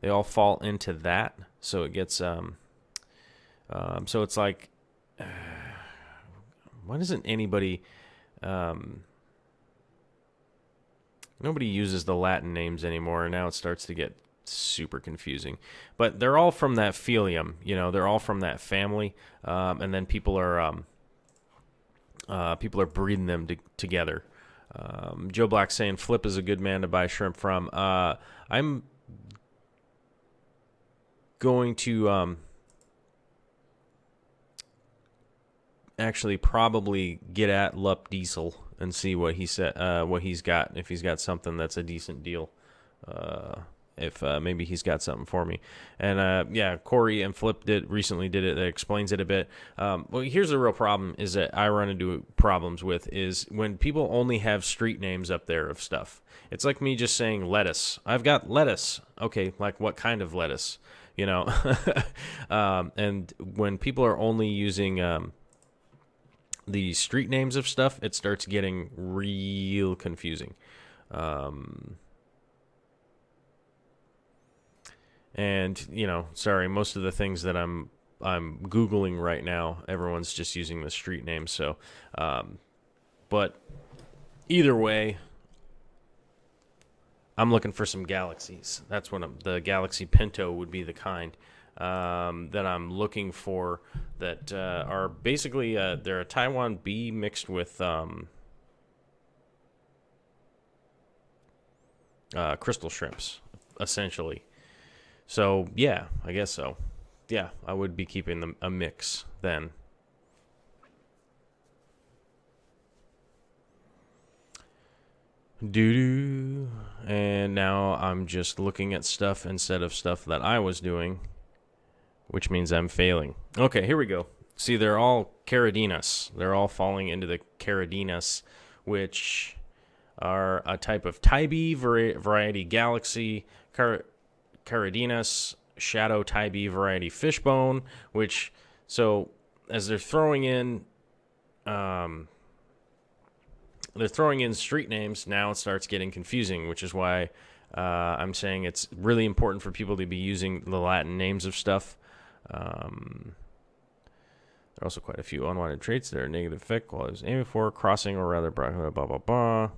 Speaker 1: They all fall into that. So it gets... so it's like... why doesn't anybody... nobody uses the Latin names anymore, and now it starts to get super confusing. But they're all from that phylum, you know, they're all from that family, and then people are breeding them together. Joe Black saying Flip is a good man to buy shrimp from. I'm going to actually probably get at Lup Diesel and see what he said, what he's got, if he's got something that's a decent deal. If maybe he's got something for me. And yeah, Corey and Flip recently did it. That explains it a bit. Well, here's the real problem is that I run into problems with is when people only have street names up there of stuff. It's like me just saying lettuce. I've got lettuce. Okay, like what kind of lettuce? You know? And when people are only using the street names of stuff, it starts getting real confusing. And, you know, sorry, most of the things that I'm Googling right now, everyone's just using the street names. So, but either way, I'm looking for some galaxies. That's what the Galaxy Pinto would be the kind that I'm looking for that are basically, they're a Taiwan bee mixed with crystal shrimps, essentially. So, yeah, I guess so. Yeah, I would be keeping a mix then. Doo-doo. And And now I'm just looking at stuff instead of stuff that I was doing, which means I'm failing. Okay, here we go. See, they're all Caradinas. They're all falling into the Caradinas, which are a type of Tybee variety galaxy, Caradinas, shadow Tybee variety fishbone, which, so as they're throwing in street names, now it starts getting confusing, which is why I'm saying it's really important for people to be using the Latin names of stuff. There are also quite a few unwanted traits that are negative effect while I was aiming for, crossing or rather blah, blah, blah.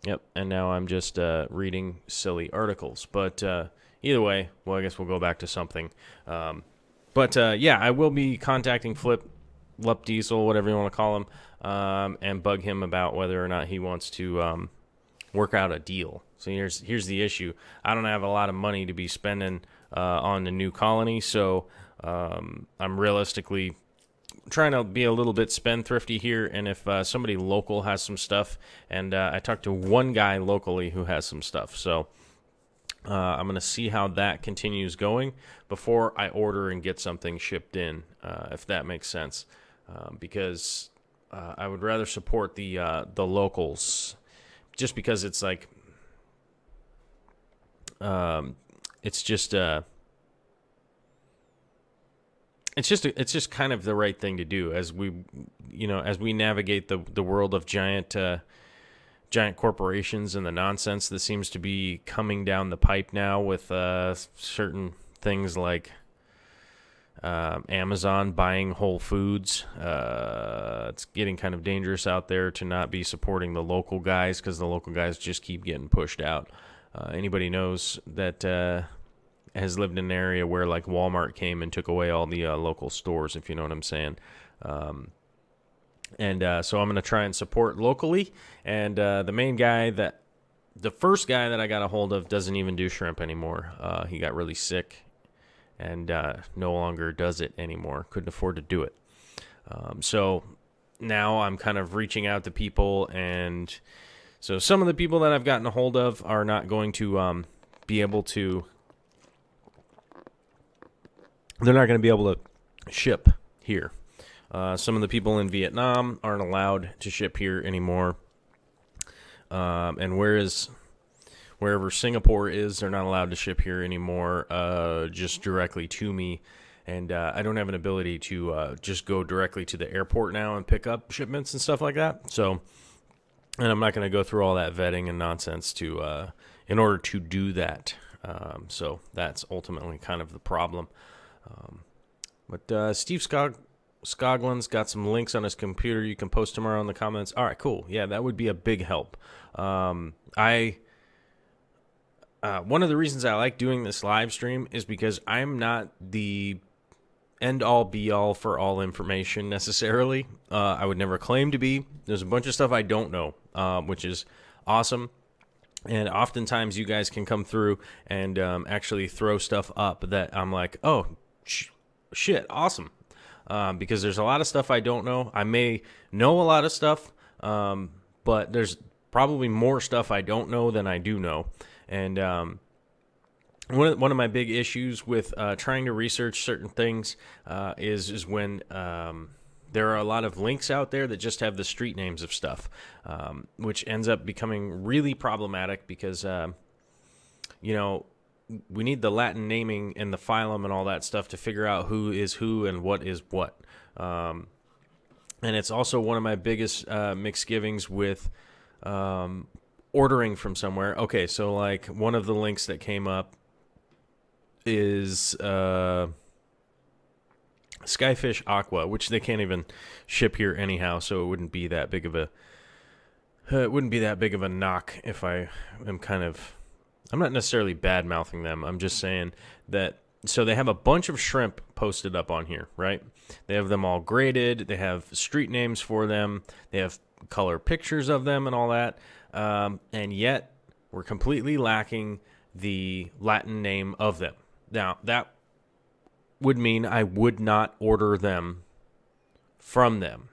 Speaker 1: Yep, and now I'm just reading silly articles. But either way, well, I guess we'll go back to something. Yeah, I will be contacting Lup Diesel, whatever you want to call him, and bug him about whether or not he wants to work out a deal. So here's the issue. I don't have a lot of money to be spending on the new colony, so I'm realistically trying to be a little bit spendthrifty here, and if somebody local has some stuff, and I talked to one guy locally who has some stuff, so I'm going to see how that continues going before I order and get something shipped in, if that makes sense, because I would rather support the locals, just because it's like it's just kind of the right thing to do as we navigate the world of giant corporations and the nonsense that seems to be coming down the pipe now with certain things like Amazon buying Whole Foods. It's getting kind of dangerous out there to not be supporting the local guys, because the local guys just keep getting pushed out. Anybody knows that has lived in an area where like Walmart came and took away all the local stores, if you know what I'm saying. So I'm going to try and support locally. And the first guy that I got a hold of doesn't even do shrimp anymore. He got really sick and no longer does it anymore. Couldn't afford to do it. So now I'm kind of reaching out to people, and so some of the people that I've gotten a hold of are not going to be able to. They're not going to be able to ship here. Some of the people in Vietnam aren't allowed to ship here anymore. And wherever Singapore is, they're not allowed to ship here anymore, just directly to me. And I don't have an ability to just go directly to the airport now and pick up shipments and stuff like that. So, and I'm not going to go through all that vetting and nonsense in order to do that. So that's ultimately kind of the problem. But Steve Scoglin's got some links on his computer. You can post tomorrow in the comments. All right, cool. Yeah, that would be a big help. One of the reasons I like doing this live stream is because I'm not the end-all, be-all for all information necessarily. I would never claim to be. There's a bunch of stuff I don't know, which is awesome. And oftentimes you guys can come through and actually throw stuff up that I'm like, oh, shit, awesome. Because there's a lot of stuff I don't know. I may know a lot of stuff, but there's probably more stuff I don't know than I do know. And one of my big issues with trying to research certain things is when there are a lot of links out there that just have the street names of stuff, which ends up becoming really problematic because, we need the Latin naming and the phylum and all that stuff to figure out who is who and what is what. And it's also one of my biggest misgivings with ordering from somewhere. Okay, so like one of the links that came up is Skyfish Aqua, which they can't even ship here anyhow, so it wouldn't be that big of a knock if I am I'm not necessarily bad-mouthing them. I'm just saying that, so they have a bunch of shrimp posted up on here, right? They have them all graded. They have street names for them. They have color pictures of them and all that. And yet, we're completely lacking the Latin name of them. Now, that would mean I would not order them from them,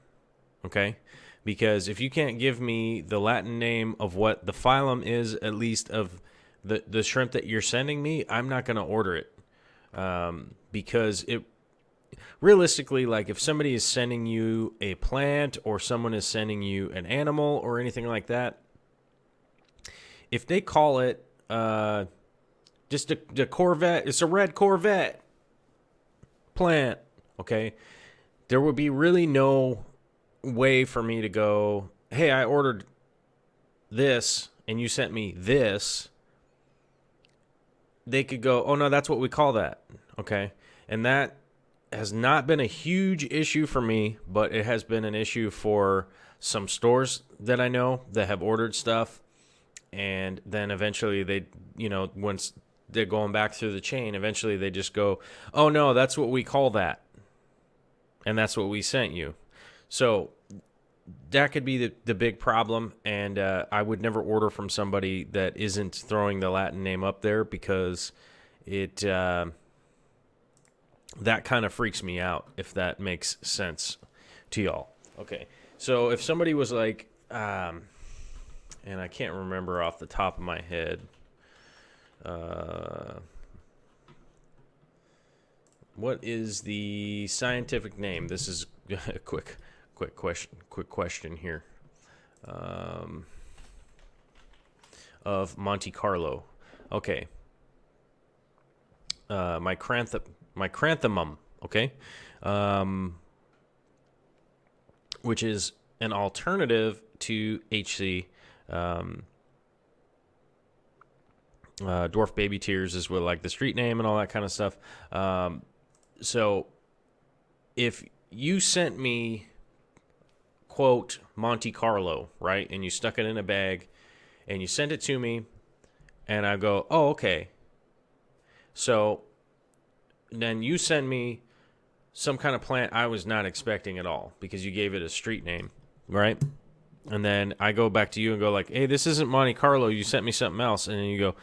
Speaker 1: okay?
Speaker 2: Because if you can't give me the Latin name of what the phylum is, at least of the shrimp that you're sending me, I'm not going to order it. Because it realistically, like if somebody is sending you a plant or someone is sending you an animal or anything like that, if they call it just a Corvette, it's a red Corvette plant, okay, there would be really no way for me to go, hey, I ordered this and you sent me this. They could go, oh no, that's what we call that, okay? And that has not been a huge issue for me, but it has been an issue for some stores that I know that have ordered stuff, and then eventually they, once they're going back through the chain, eventually they just go, oh no, that's what we call that, and that's what we sent you. So that could be the big problem, and I would never order from somebody that isn't throwing the Latin name up there, because it that kind of freaks me out, if that makes sense to y'all. Okay, so if somebody was like, and I can't remember off the top of my head, what is the scientific name? This is a quick question here. Of Monte Carlo. Okay. Micranthemum, okay? Which is an alternative to HC. Dwarf baby tears is with like the street name and all that kind of stuff. So if you sent me, quote, Monte Carlo, right, and you stuck it in a bag and you sent it to me, and I go, oh, okay. So then you send me some kind of plant I was not expecting at all, because you gave it a street name, right? And then I go back to you and go like, hey, this isn't Monte Carlo. You sent me something else. And then you go,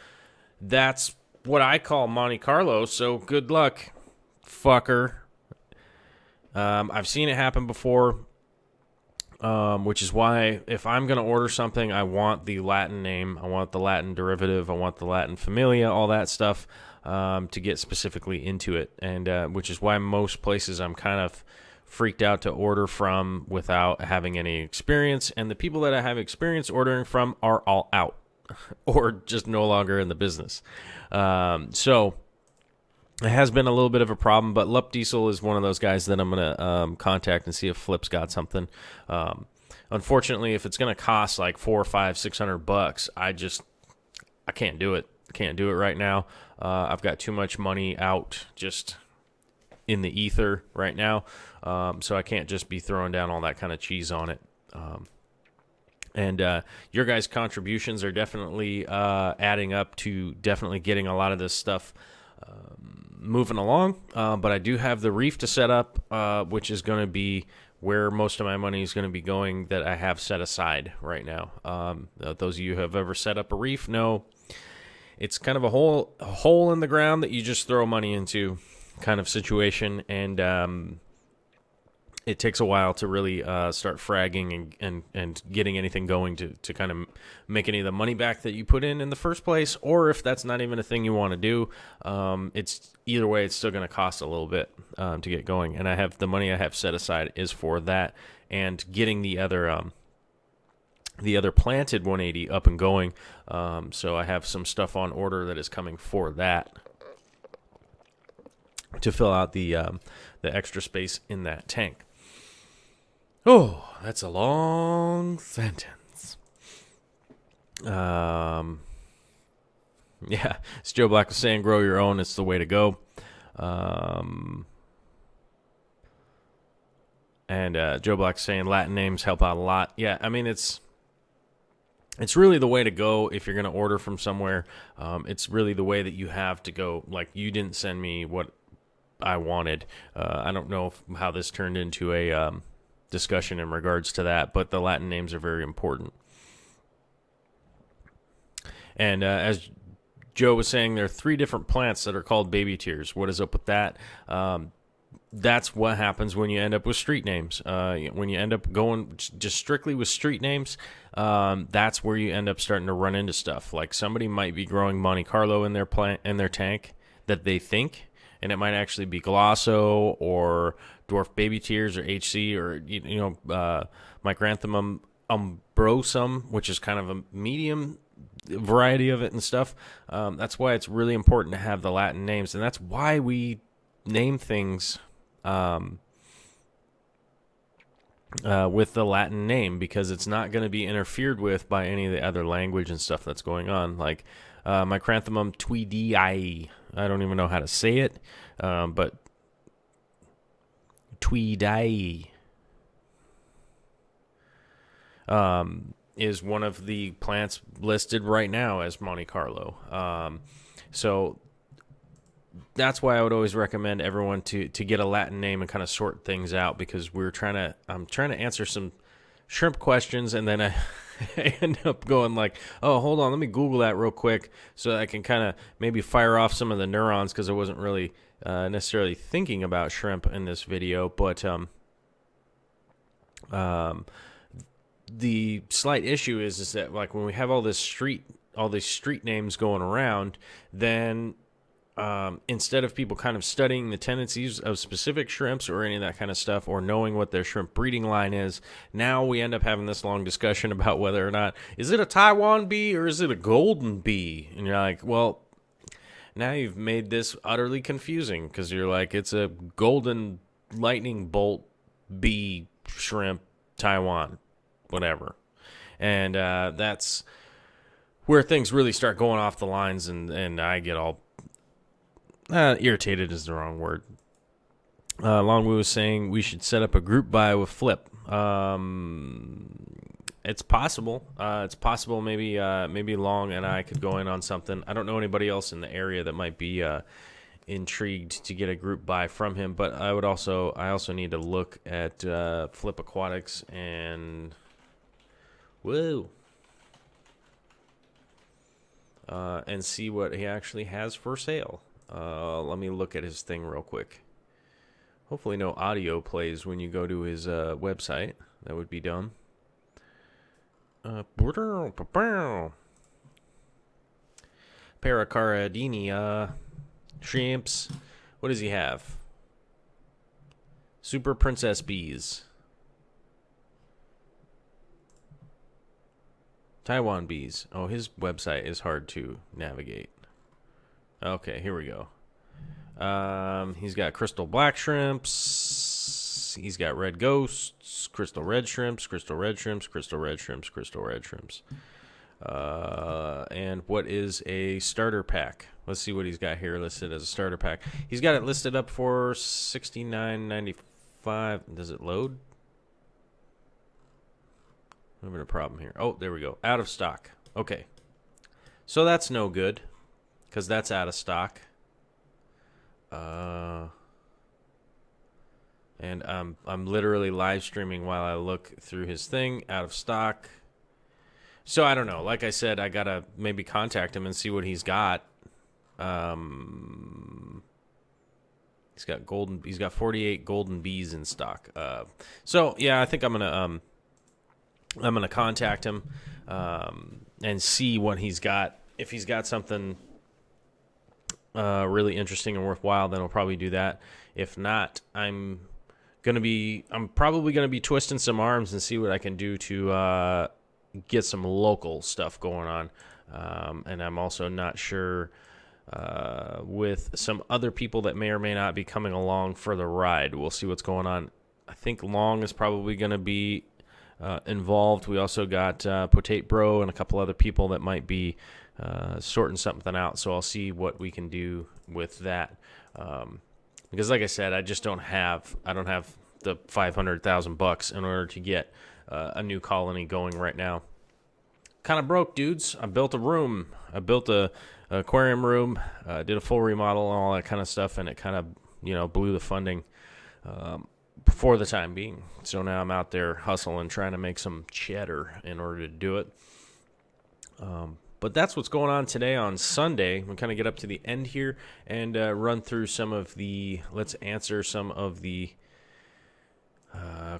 Speaker 2: that's what I call Monte Carlo, so good luck, fucker. I've seen it happen before, which is why if I'm going to order something, I want the Latin name, I want the Latin derivative, I want the Latin familia, all that stuff, to get specifically into it. And which is why most places I'm kind of freaked out to order from without having any experience. And the people that I have experience ordering from are all out or just no longer in the business. So it has been a little bit of a problem, but Lup Diesel is one of those guys that I'm going to contact and see if Flip's got something. Unfortunately, if it's going to cost like $400, $500, $600, I can't do it. Can't do it right now. I've got too much money out just in the ether right now, so I can't just be throwing down all that kind of cheese on it. And your guys' contributions are definitely adding up to definitely getting a lot of this stuff moving along. But I do have the reef to set up, which is going to be where most of my money is going to be going, that I have set aside right now. Those of you who have ever set up a reef know it's kind of a hole in the ground that you just throw money into kind of situation. And it takes a while to really start fragging and getting anything going to kind of make any of the money back that you put in the first place. Or if that's not even a thing you want to do, it's either way, it's still going to cost a little bit to get going. And I have the money I have set aside is for that and getting the other planted 180 up and going. So I have some stuff on order that is coming for that to fill out the extra space in that tank. Oh, that's a long sentence. Yeah, as Joe Black was saying, grow your own. It's the way to go. And Joe Black's saying Latin names help out a lot. Yeah, I mean, it's really the way to go if you're going to order from somewhere. It's really the way that you have to go. Like, you didn't send me what I wanted. I don't know how this turned into a discussion in regards to that, but the Latin names are very important. And as Joe was saying, there are 3 different plants that are called baby tears. What is up with that? that's what happens when you end up with street names. When you end up going just strictly with street names, that's where you end up starting to run into stuff. Like somebody might be growing Monte Carlo in their plant in their tank that they think, and it might actually be Glosso or dwarf baby tears or HC or Micranthemum umbrosum, which is kind of a medium variety of it and stuff. That's why it's really important to have the Latin names, and that's why we name things with the Latin name, because it's not going to be interfered with by any of the other language and stuff that's going on. Like Micranthemum tweedii, I don't even know how to say it, but tweedii is one of the plants listed right now as Monte Carlo. So that's why I would always recommend everyone to get a Latin name and kind of sort things out, because I'm trying to answer some shrimp questions, and then I end up going like, oh, hold on, let me Google that real quick so that I can kind of maybe fire off some of the neurons, because I wasn't really necessarily thinking about shrimp in this video. But the slight issue is that like when we have all these street names going around, then instead of people kind of studying the tendencies of specific shrimps or any of that kind of stuff, or knowing what their shrimp breeding line is, now we end up having this long discussion about whether or not, is it a Taiwan bee or is it a golden bee? And you're like, well, now you've made this utterly confusing, because you're like, it's a golden lightning bolt bee shrimp Taiwan, whatever. And that's where things really start going off the lines, and I get all irritated is the wrong word. Longwoo was saying we should set up a group buy with Flip. It's possible. Maybe Long and I could go in on something. I don't know anybody else in the area that might be intrigued to get a group buy from him. But I also need to look at Flip Aquatics and and see what he actually has for sale. Let me look at his thing real quick. Hopefully no audio plays when you go to his website. That would be dumb. Paracardinia shrimps. What does he have? Super Princess Bees. Taiwan bees. Oh, his website is hard to navigate. Okay, here we go. He's got crystal black shrimps. He's got red ghosts, crystal red shrimps, crystal red shrimps, crystal red shrimps, crystal red shrimps. And what is a starter pack? Let's see what he's got here listed as a starter pack. He's got it listed up for $69.95. Does it load? I'm having a problem here. Oh, there we go. Out of stock. Okay. So that's no good, because that's out of stock. And I'm literally live streaming while I look through his thing. Out of stock. So I don't know. Like I said, I gotta maybe contact him and see what he's got. He's got 48 golden bees in stock. So yeah, I think I'm gonna contact him and see what he's got. If he's got something really interesting and worthwhile, then I'll probably do that. If not, I'm probably gonna be twisting some arms and see what I can do to get some local stuff going on. And I'm also not sure with some other people that may or may not be coming along for the ride. We'll see what's going on. I think Long is probably going to be involved. We also got Potate Bro and a couple other people that might be sorting something out. So I'll see what we can do with that. Because like I said, I don't have the $500,000 in order to get a new colony going right now. Kind of broke, dudes. I built a room. I built a aquarium room. Did a full remodel and all that kind of stuff, and it kind of blew the funding for the time being. So now I'm out there hustling, trying to make some cheddar in order to do it. But that's what's going on today on Sunday. We'll kind of get up to the end here and run through let's answer some of the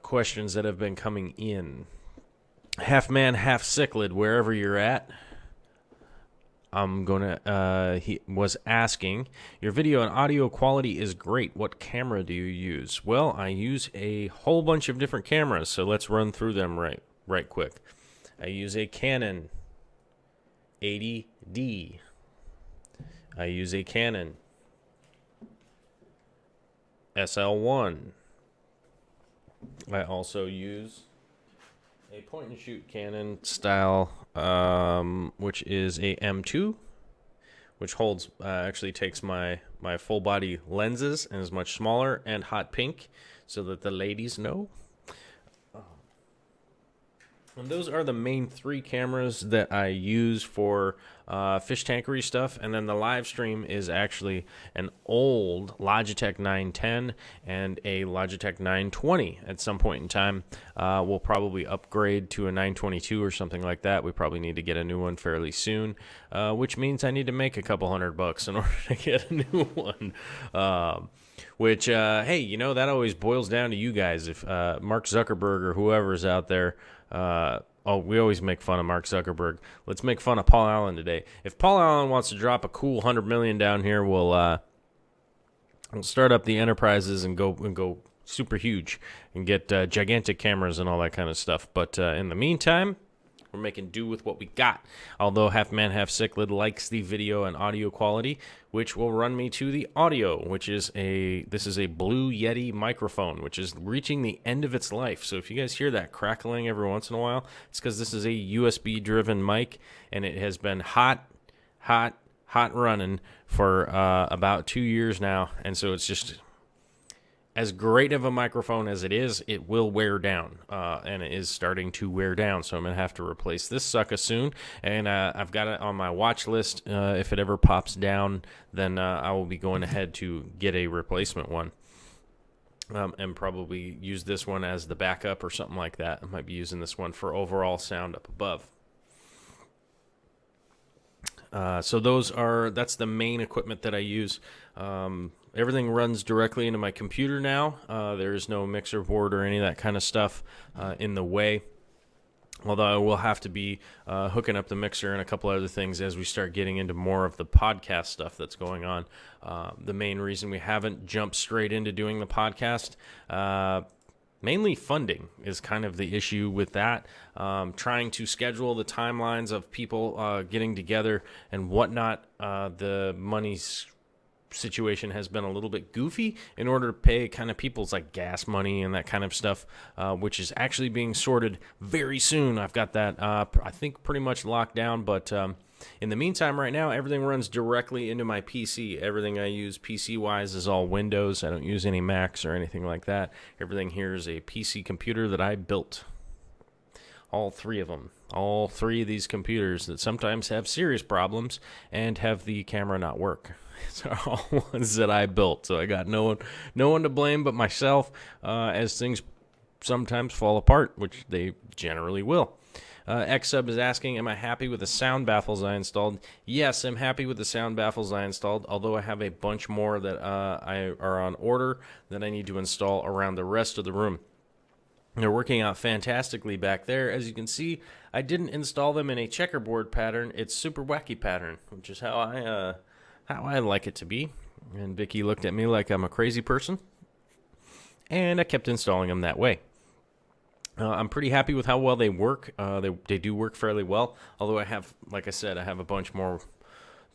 Speaker 2: questions that have been coming in. Half man, half cichlid, wherever you're at. He was asking, your video and audio quality is great. What camera do you use? Well, I use a whole bunch of different cameras, so let's run through them right quick. I use a Canon 80D. I use a Canon SL1. I also use a point-and-shoot Canon style, which is a M2, which holds, actually takes my full-body lenses and is much smaller and hot pink, so that the ladies know. And those are the main three cameras that I use for fish tankery stuff. And then the live stream is actually an old Logitech 910 and a Logitech 920. At some point in time, we'll probably upgrade to a 922 or something like that. We probably need to get a new one fairly soon, which means I need to make a couple $100 in order to get a new one. Which, hey, that always boils down to you guys. If Mark Zuckerberg or whoever's out there, we always make fun of Mark Zuckerberg. Let's make fun of Paul Allen today. If Paul Allen wants to drop a cool $100 million down here, we'll start up the enterprises and go super huge and get gigantic cameras and all that kind of stuff. But in the meantime, we're making do with what we got. Although Half Man, Half Cichlid likes the video and audio quality, which will run me to the audio, which is this is a Blue Yeti microphone, which is reaching the end of its life. So if you guys hear that crackling every once in a while, it's because this is a USB-driven mic, and it has been hot running for about 2 years now. And so it's just as great of a microphone as it is, it will wear down, and it is starting to wear down. So I'm going to have to replace this sucker soon, and I've got it on my watch list. If it ever pops down, then I will be going ahead to get a replacement one, and probably use this one as the backup or something like that. I might be using this one for overall sound up above. So that's the main equipment that I use. Everything runs directly into my computer now. There is no mixer board or any of that kind of stuff in the way. Although I will have to be hooking up the mixer and a couple other things as we start getting into more of the podcast stuff that's going on. The main reason we haven't jumped straight into doing the podcast, mainly funding is kind of the issue with that. Trying to schedule the timelines of people getting together and whatnot. The money's situation has been a little bit goofy in order to pay kind of people's like gas money and that kind of stuff, which is actually being sorted very soon. I've got that, I think, pretty much locked down, but in the meantime, right now, everything runs directly into my PC. Everything I use PC-wise is all Windows. I don't use any Macs or anything like that. Everything here is a PC computer that I built. All three of them. All three of these computers that sometimes have serious problems and have the camera not work. These are all ones that I built. So I got no one to blame but myself, as things sometimes fall apart, which they generally will. Xsub is asking, am I happy with the sound baffles I installed? Yes, I'm happy with the sound baffles I installed, although I have a bunch more that are on order that I need to install around the rest of the room. They're working out fantastically back there. As you can see, I didn't install them in a checkerboard pattern. It's super wacky pattern, which is how I like it to be. And Vicky looked at me like I'm a crazy person, and I kept installing them that way. I'm pretty happy with how well they work. They do work fairly well, although I have, like I said, I have a bunch more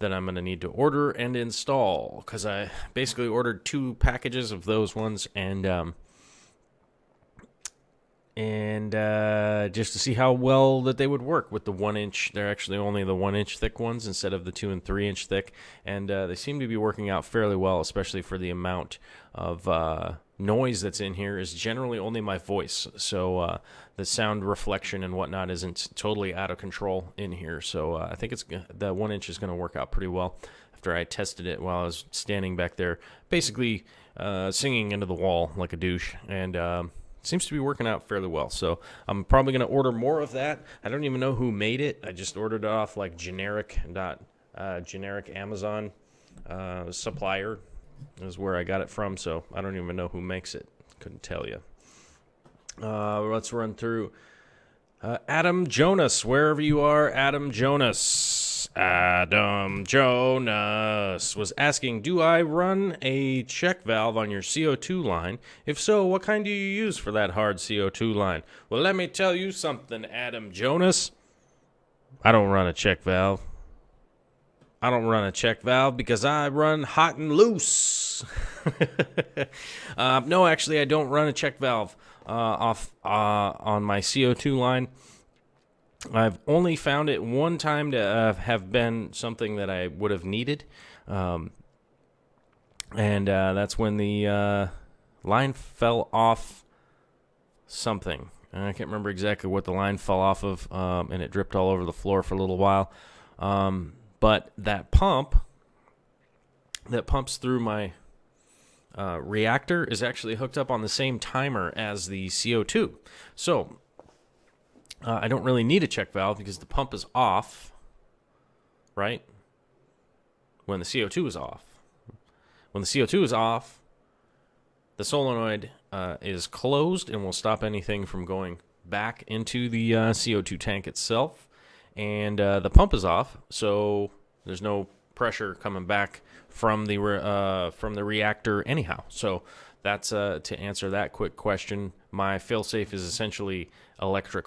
Speaker 2: that I'm going to need to order and install, because I basically ordered 2 packages of those ones, and just to see how well that they would work with the 1-inch. They're actually only the 1-inch thick ones instead of the 2 and 3-inch thick, and they seem to be working out fairly well, especially for the amount of noise that's in here is generally only my voice, so the sound reflection and whatnot isn't totally out of control in here. So I think the 1-inch is going to work out pretty well. After I tested it while I was standing back there, basically singing into the wall like a douche, and seems to be working out fairly well. So I'm probably going to order more of that. I don't even know who made it. I just ordered it off like generic Amazon supplier is where I got it from. So I don't even know who makes it. Couldn't tell you. Let's run through. Adam Jonas, wherever you are, Adam Jonas. Adam Jonas was asking, do I run a check valve on your CO2 line? If so, what kind do you use for that hard CO2 line? Well, let me tell you something, Adam Jonas. I don't run a check valve. I don't run a check valve because I run hot and loose. No, actually, I don't run a check valve on my CO2 line. I've only found it one time to have been something that I would have needed, and that's when the line fell off something. And I can't remember exactly what the line fell off of, and it dripped all over the floor for a little while. But that pump that pumps through my reactor is actually hooked up on the same timer as the CO2. So I don't really need a check valve because the pump is off, right? When the CO2 is off. When the CO2 is off, the solenoid is closed and will stop anything from going back into the CO2 tank itself. And the pump is off, so there's no pressure coming back from the reactor anyhow. So that's to answer that quick question. My failsafe is essentially electric.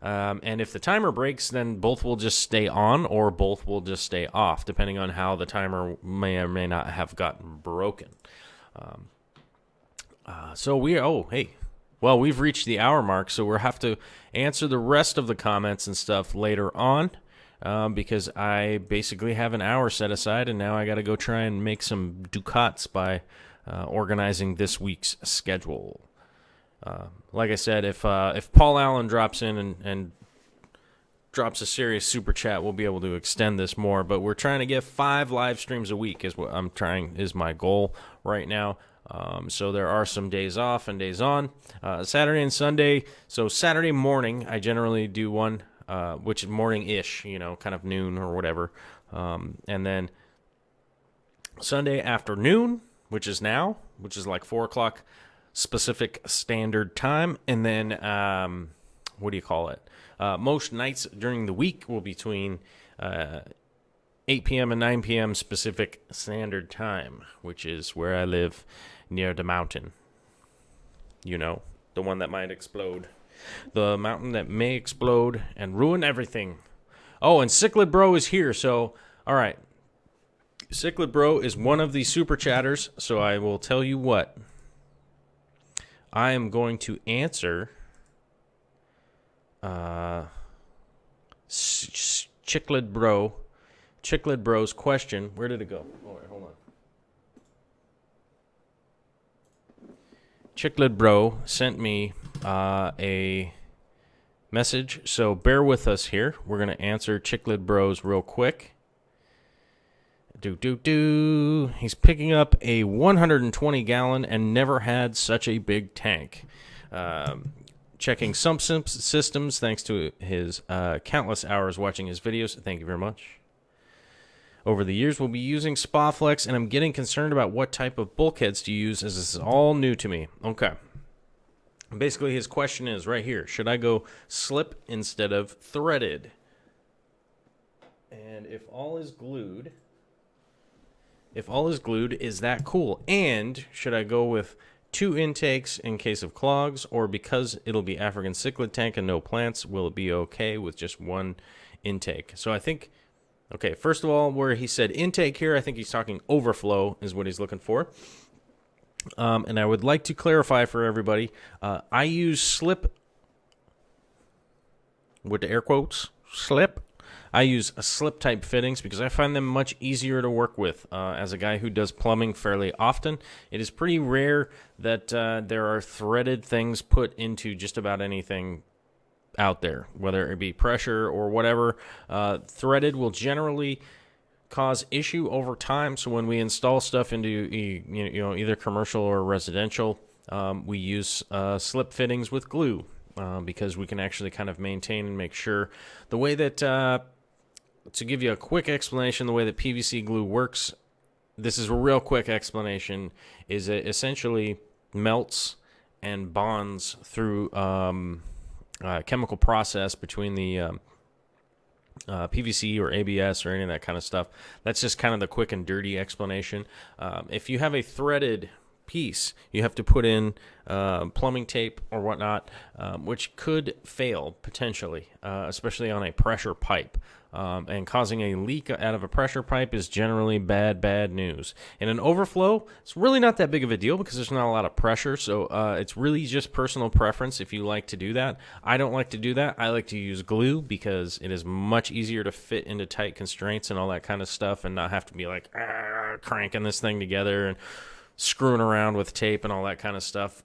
Speaker 2: And if the timer breaks, then both will just stay on or both will just stay off, depending on how the timer may or may not have gotten broken. Well, we've reached the hour mark, so we'll have to answer the rest of the comments and stuff later on, because I basically have an hour set aside, and now I got to go try and make some ducats by organizing this week's schedule. Like I said, if Paul Allen drops in and drops a serious super chat, we'll be able to extend this more. But we're trying to get 5 live streams a week is my goal right now. So there are some days off and days on. Saturday and Sunday. So Saturday morning, I generally do one, which is morning-ish, kind of noon or whatever. And then Sunday afternoon, which is like 4 o'clock specific standard time. And then, most nights during the week will be between 8 p.m. and 9 p.m. specific standard time, which is where I live near the mountain. The one that might explode. The mountain that may explode and ruin everything. Oh, and Cichlid Bro is here, so, all right. Cichlid Bro is one of the super chatters, so I will tell you what. I am going to answer Cichlid Bro's question. Where did it go? Oh, wait, hold on. Cichlid Bro sent me a message, so bear with us here. We're going to answer Cichlid Bros real quick. He's picking up a 120-gallon and never had such a big tank. Checking sump systems thanks to his countless hours watching his videos. Thank you very much. Over the years, we'll be using Spaflex, and I'm getting concerned about what type of bulkheads to use, as this is all new to me. Okay. Basically, his question is right here. Should I go slip instead of threaded? And if all is glued, is that cool? And should I go with 2 intakes in case of clogs, or because it'll be African cichlid tank and no plants, will it be okay with just 1 intake? So I think, okay, first of all, where he said intake here, I think he's talking overflow is what he's looking for. And I would like to clarify for everybody, I use slip, with the air quotes, slip. I use slip type fittings because I find them much easier to work with. As a guy who does plumbing fairly often, it is pretty rare that there are threaded things put into just about anything out there, whether it be pressure or whatever. Threaded will generally cause issue over time. So when we install stuff into either commercial or residential, we use slip fittings with glue because we can actually kind of maintain and make sure the way that, to give you a quick explanation, the way that PVC glue works, this is a real quick explanation, is it essentially melts and bonds through a chemical process between the PVC or ABS or any of that kind of stuff. That's just kind of the quick and dirty explanation. If you have a threaded piece, you have to put in plumbing tape or whatnot, which could fail potentially, especially on a pressure pipe. And causing a leak out of a pressure pipe is generally bad news. In an overflow, it's really not that big of a deal because there's not a lot of pressure, so it's really just personal preference if you like to do that. I don't like to do that. I like to use glue because it is much easier to fit into tight constraints and all that kind of stuff and not have to be like cranking this thing together and screwing around with tape and all that kind of stuff.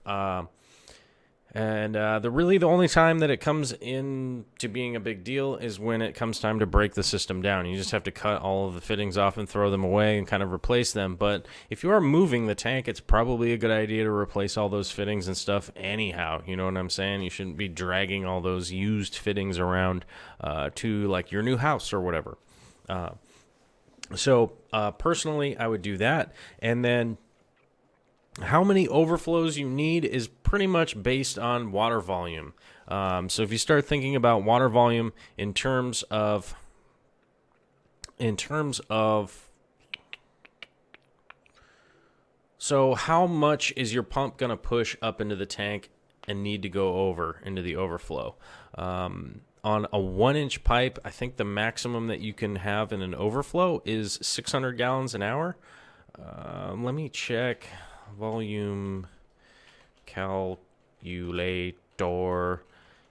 Speaker 2: The only time that it comes in to being a big deal is when it comes time to break the system down. You just have to cut all of the fittings off and throw them away and kind of replace them. But if you are moving the tank, it's probably a good idea to replace all those fittings and stuff anyhow. You know what I'm saying? You shouldn't be dragging all those used fittings around to like your new house or whatever. So personally, I would do that. And then how many overflows you need is pretty much based on water volume. So if you start thinking about water volume in terms of so how much is your pump going to push up into the tank and need to go over into the overflow? On a 1-inch pipe, I think the maximum that you can have in an overflow is 600 gallons an hour. Let me check. Volume calculator,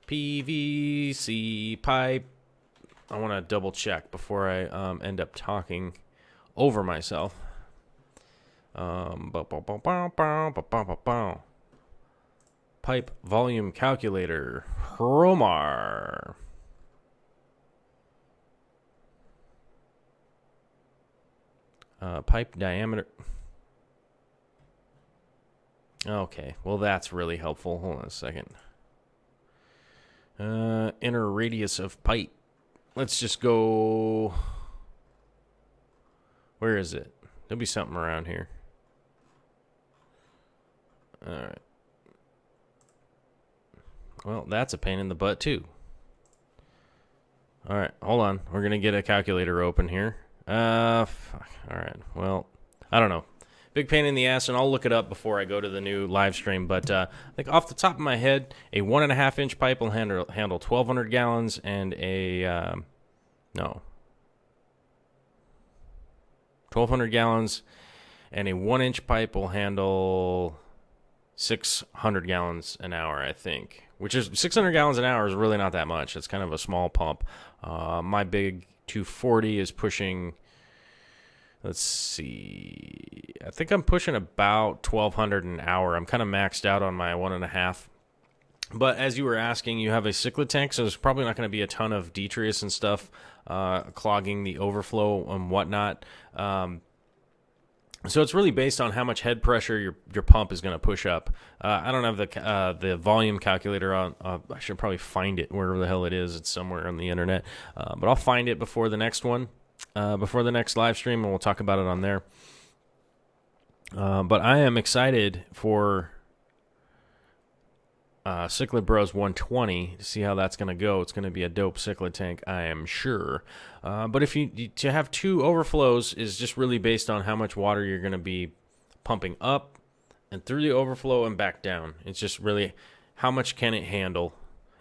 Speaker 2: PVC pipe. I want to double check before I end up talking over myself. Pipe volume calculator, Romar. Pipe diameter. Okay, well that's really helpful. Hold on a second. Inner radius of pipe. Let's just go. Where is it? There'll be something around here. All right. Well, that's a pain in the butt too. All right, hold on. We're gonna get a calculator open here. Fuck. All right. Well, I don't know. Big pain in the ass, and I'll look it up before I go to the new live stream. But I think off the top of my head, a 1.5-inch pipe will handle 1,200 gallons, and 1,200 gallons, and a 1-inch pipe will handle 600 gallons an hour, I think. Which is 600 gallons an hour is really not that much. It's kind of a small pump. My big 240 is pushing. Let's see. I think I'm pushing about 1,200 an hour. I'm kind of maxed out on my 1.5. But as you were asking, you have a cichlid tank, so there's probably not going to be a ton of detritus and stuff clogging the overflow and whatnot. So it's really based on how much head pressure your pump is going to push up. I don't have the volume calculator on. I should probably find it wherever the hell it is. It's somewhere on the internet. But I'll find it before the next one. Before the next live stream, and we'll talk about it on there. But I am excited for Cichlid Bros 120 to see how that's going to go. It's going to be a dope cichlid tank, I am sure. But if to have 2 overflows is just really based on how much water you're going to be pumping up and through the overflow and back down. It's just really how much can it handle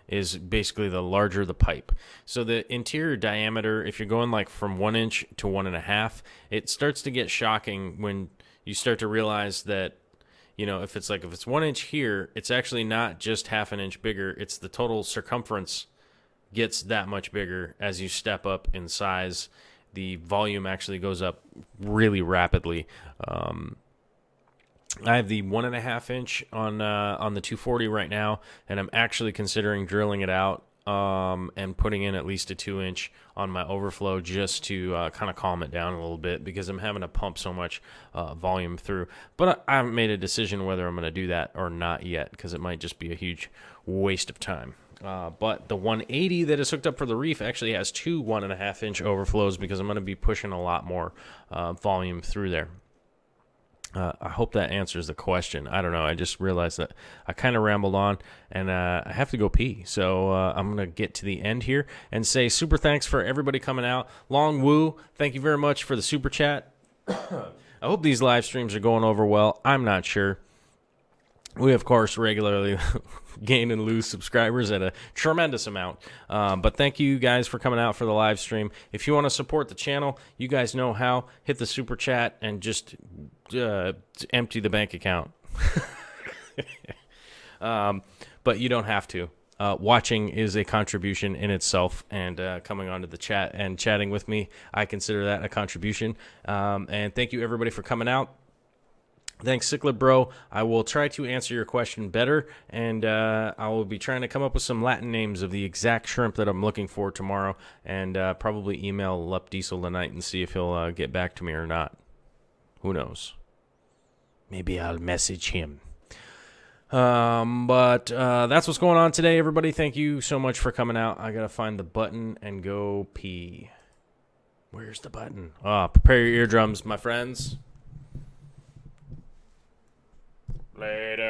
Speaker 2: is basically the larger the pipe. So the interior diameter, if you're going like from 1 inch to 1.5, it starts to get shocking when you start to realize that, you know, if it's 1 inch here, it's actually not just half an inch bigger. It's the total circumference gets that much bigger as you step up in size. The volume actually goes up really rapidly. I have the 1.5 inch on the 240 right now, and I'm actually considering drilling it out and putting in at least a 2-inch on my overflow just to kind of calm it down a little bit, because I'm having to pump so much volume through. But I haven't made a decision whether I'm going to do that or not yet, because it might just be a huge waste of time. But the 180 that is hooked up for the reef actually has 2 1.5-inch overflows, because I'm going to be pushing a lot more volume through there. I hope that answers the question. I don't know. I just realized that I kind of rambled on, and I have to go pee. So I'm going to get to the end here and say super thanks for everybody coming out. Long Woo, thank you very much for the super chat. I hope these live streams are going over well. I'm not sure. We, of course, regularly gain and lose subscribers at a tremendous amount. But thank you guys for coming out for the live stream. If you want to support the channel, you guys know how. Hit the super chat and just empty the bank account. But you don't have to. Watching is a contribution in itself, and coming onto the chat and chatting with me, I consider that a contribution. And thank you, everybody, for coming out. Thanks, Cichlid Bro. I will try to answer your question better, and I will be trying to come up with some Latin names of the exact shrimp that I'm looking for tomorrow, and probably email Lup Diesel tonight and see if he'll get back to me or not. Who knows? Maybe I'll message him. But that's what's going on today, everybody. Thank you so much for coming out. I got to find the button and go pee. Where's the button? Prepare your eardrums, my friends. Later.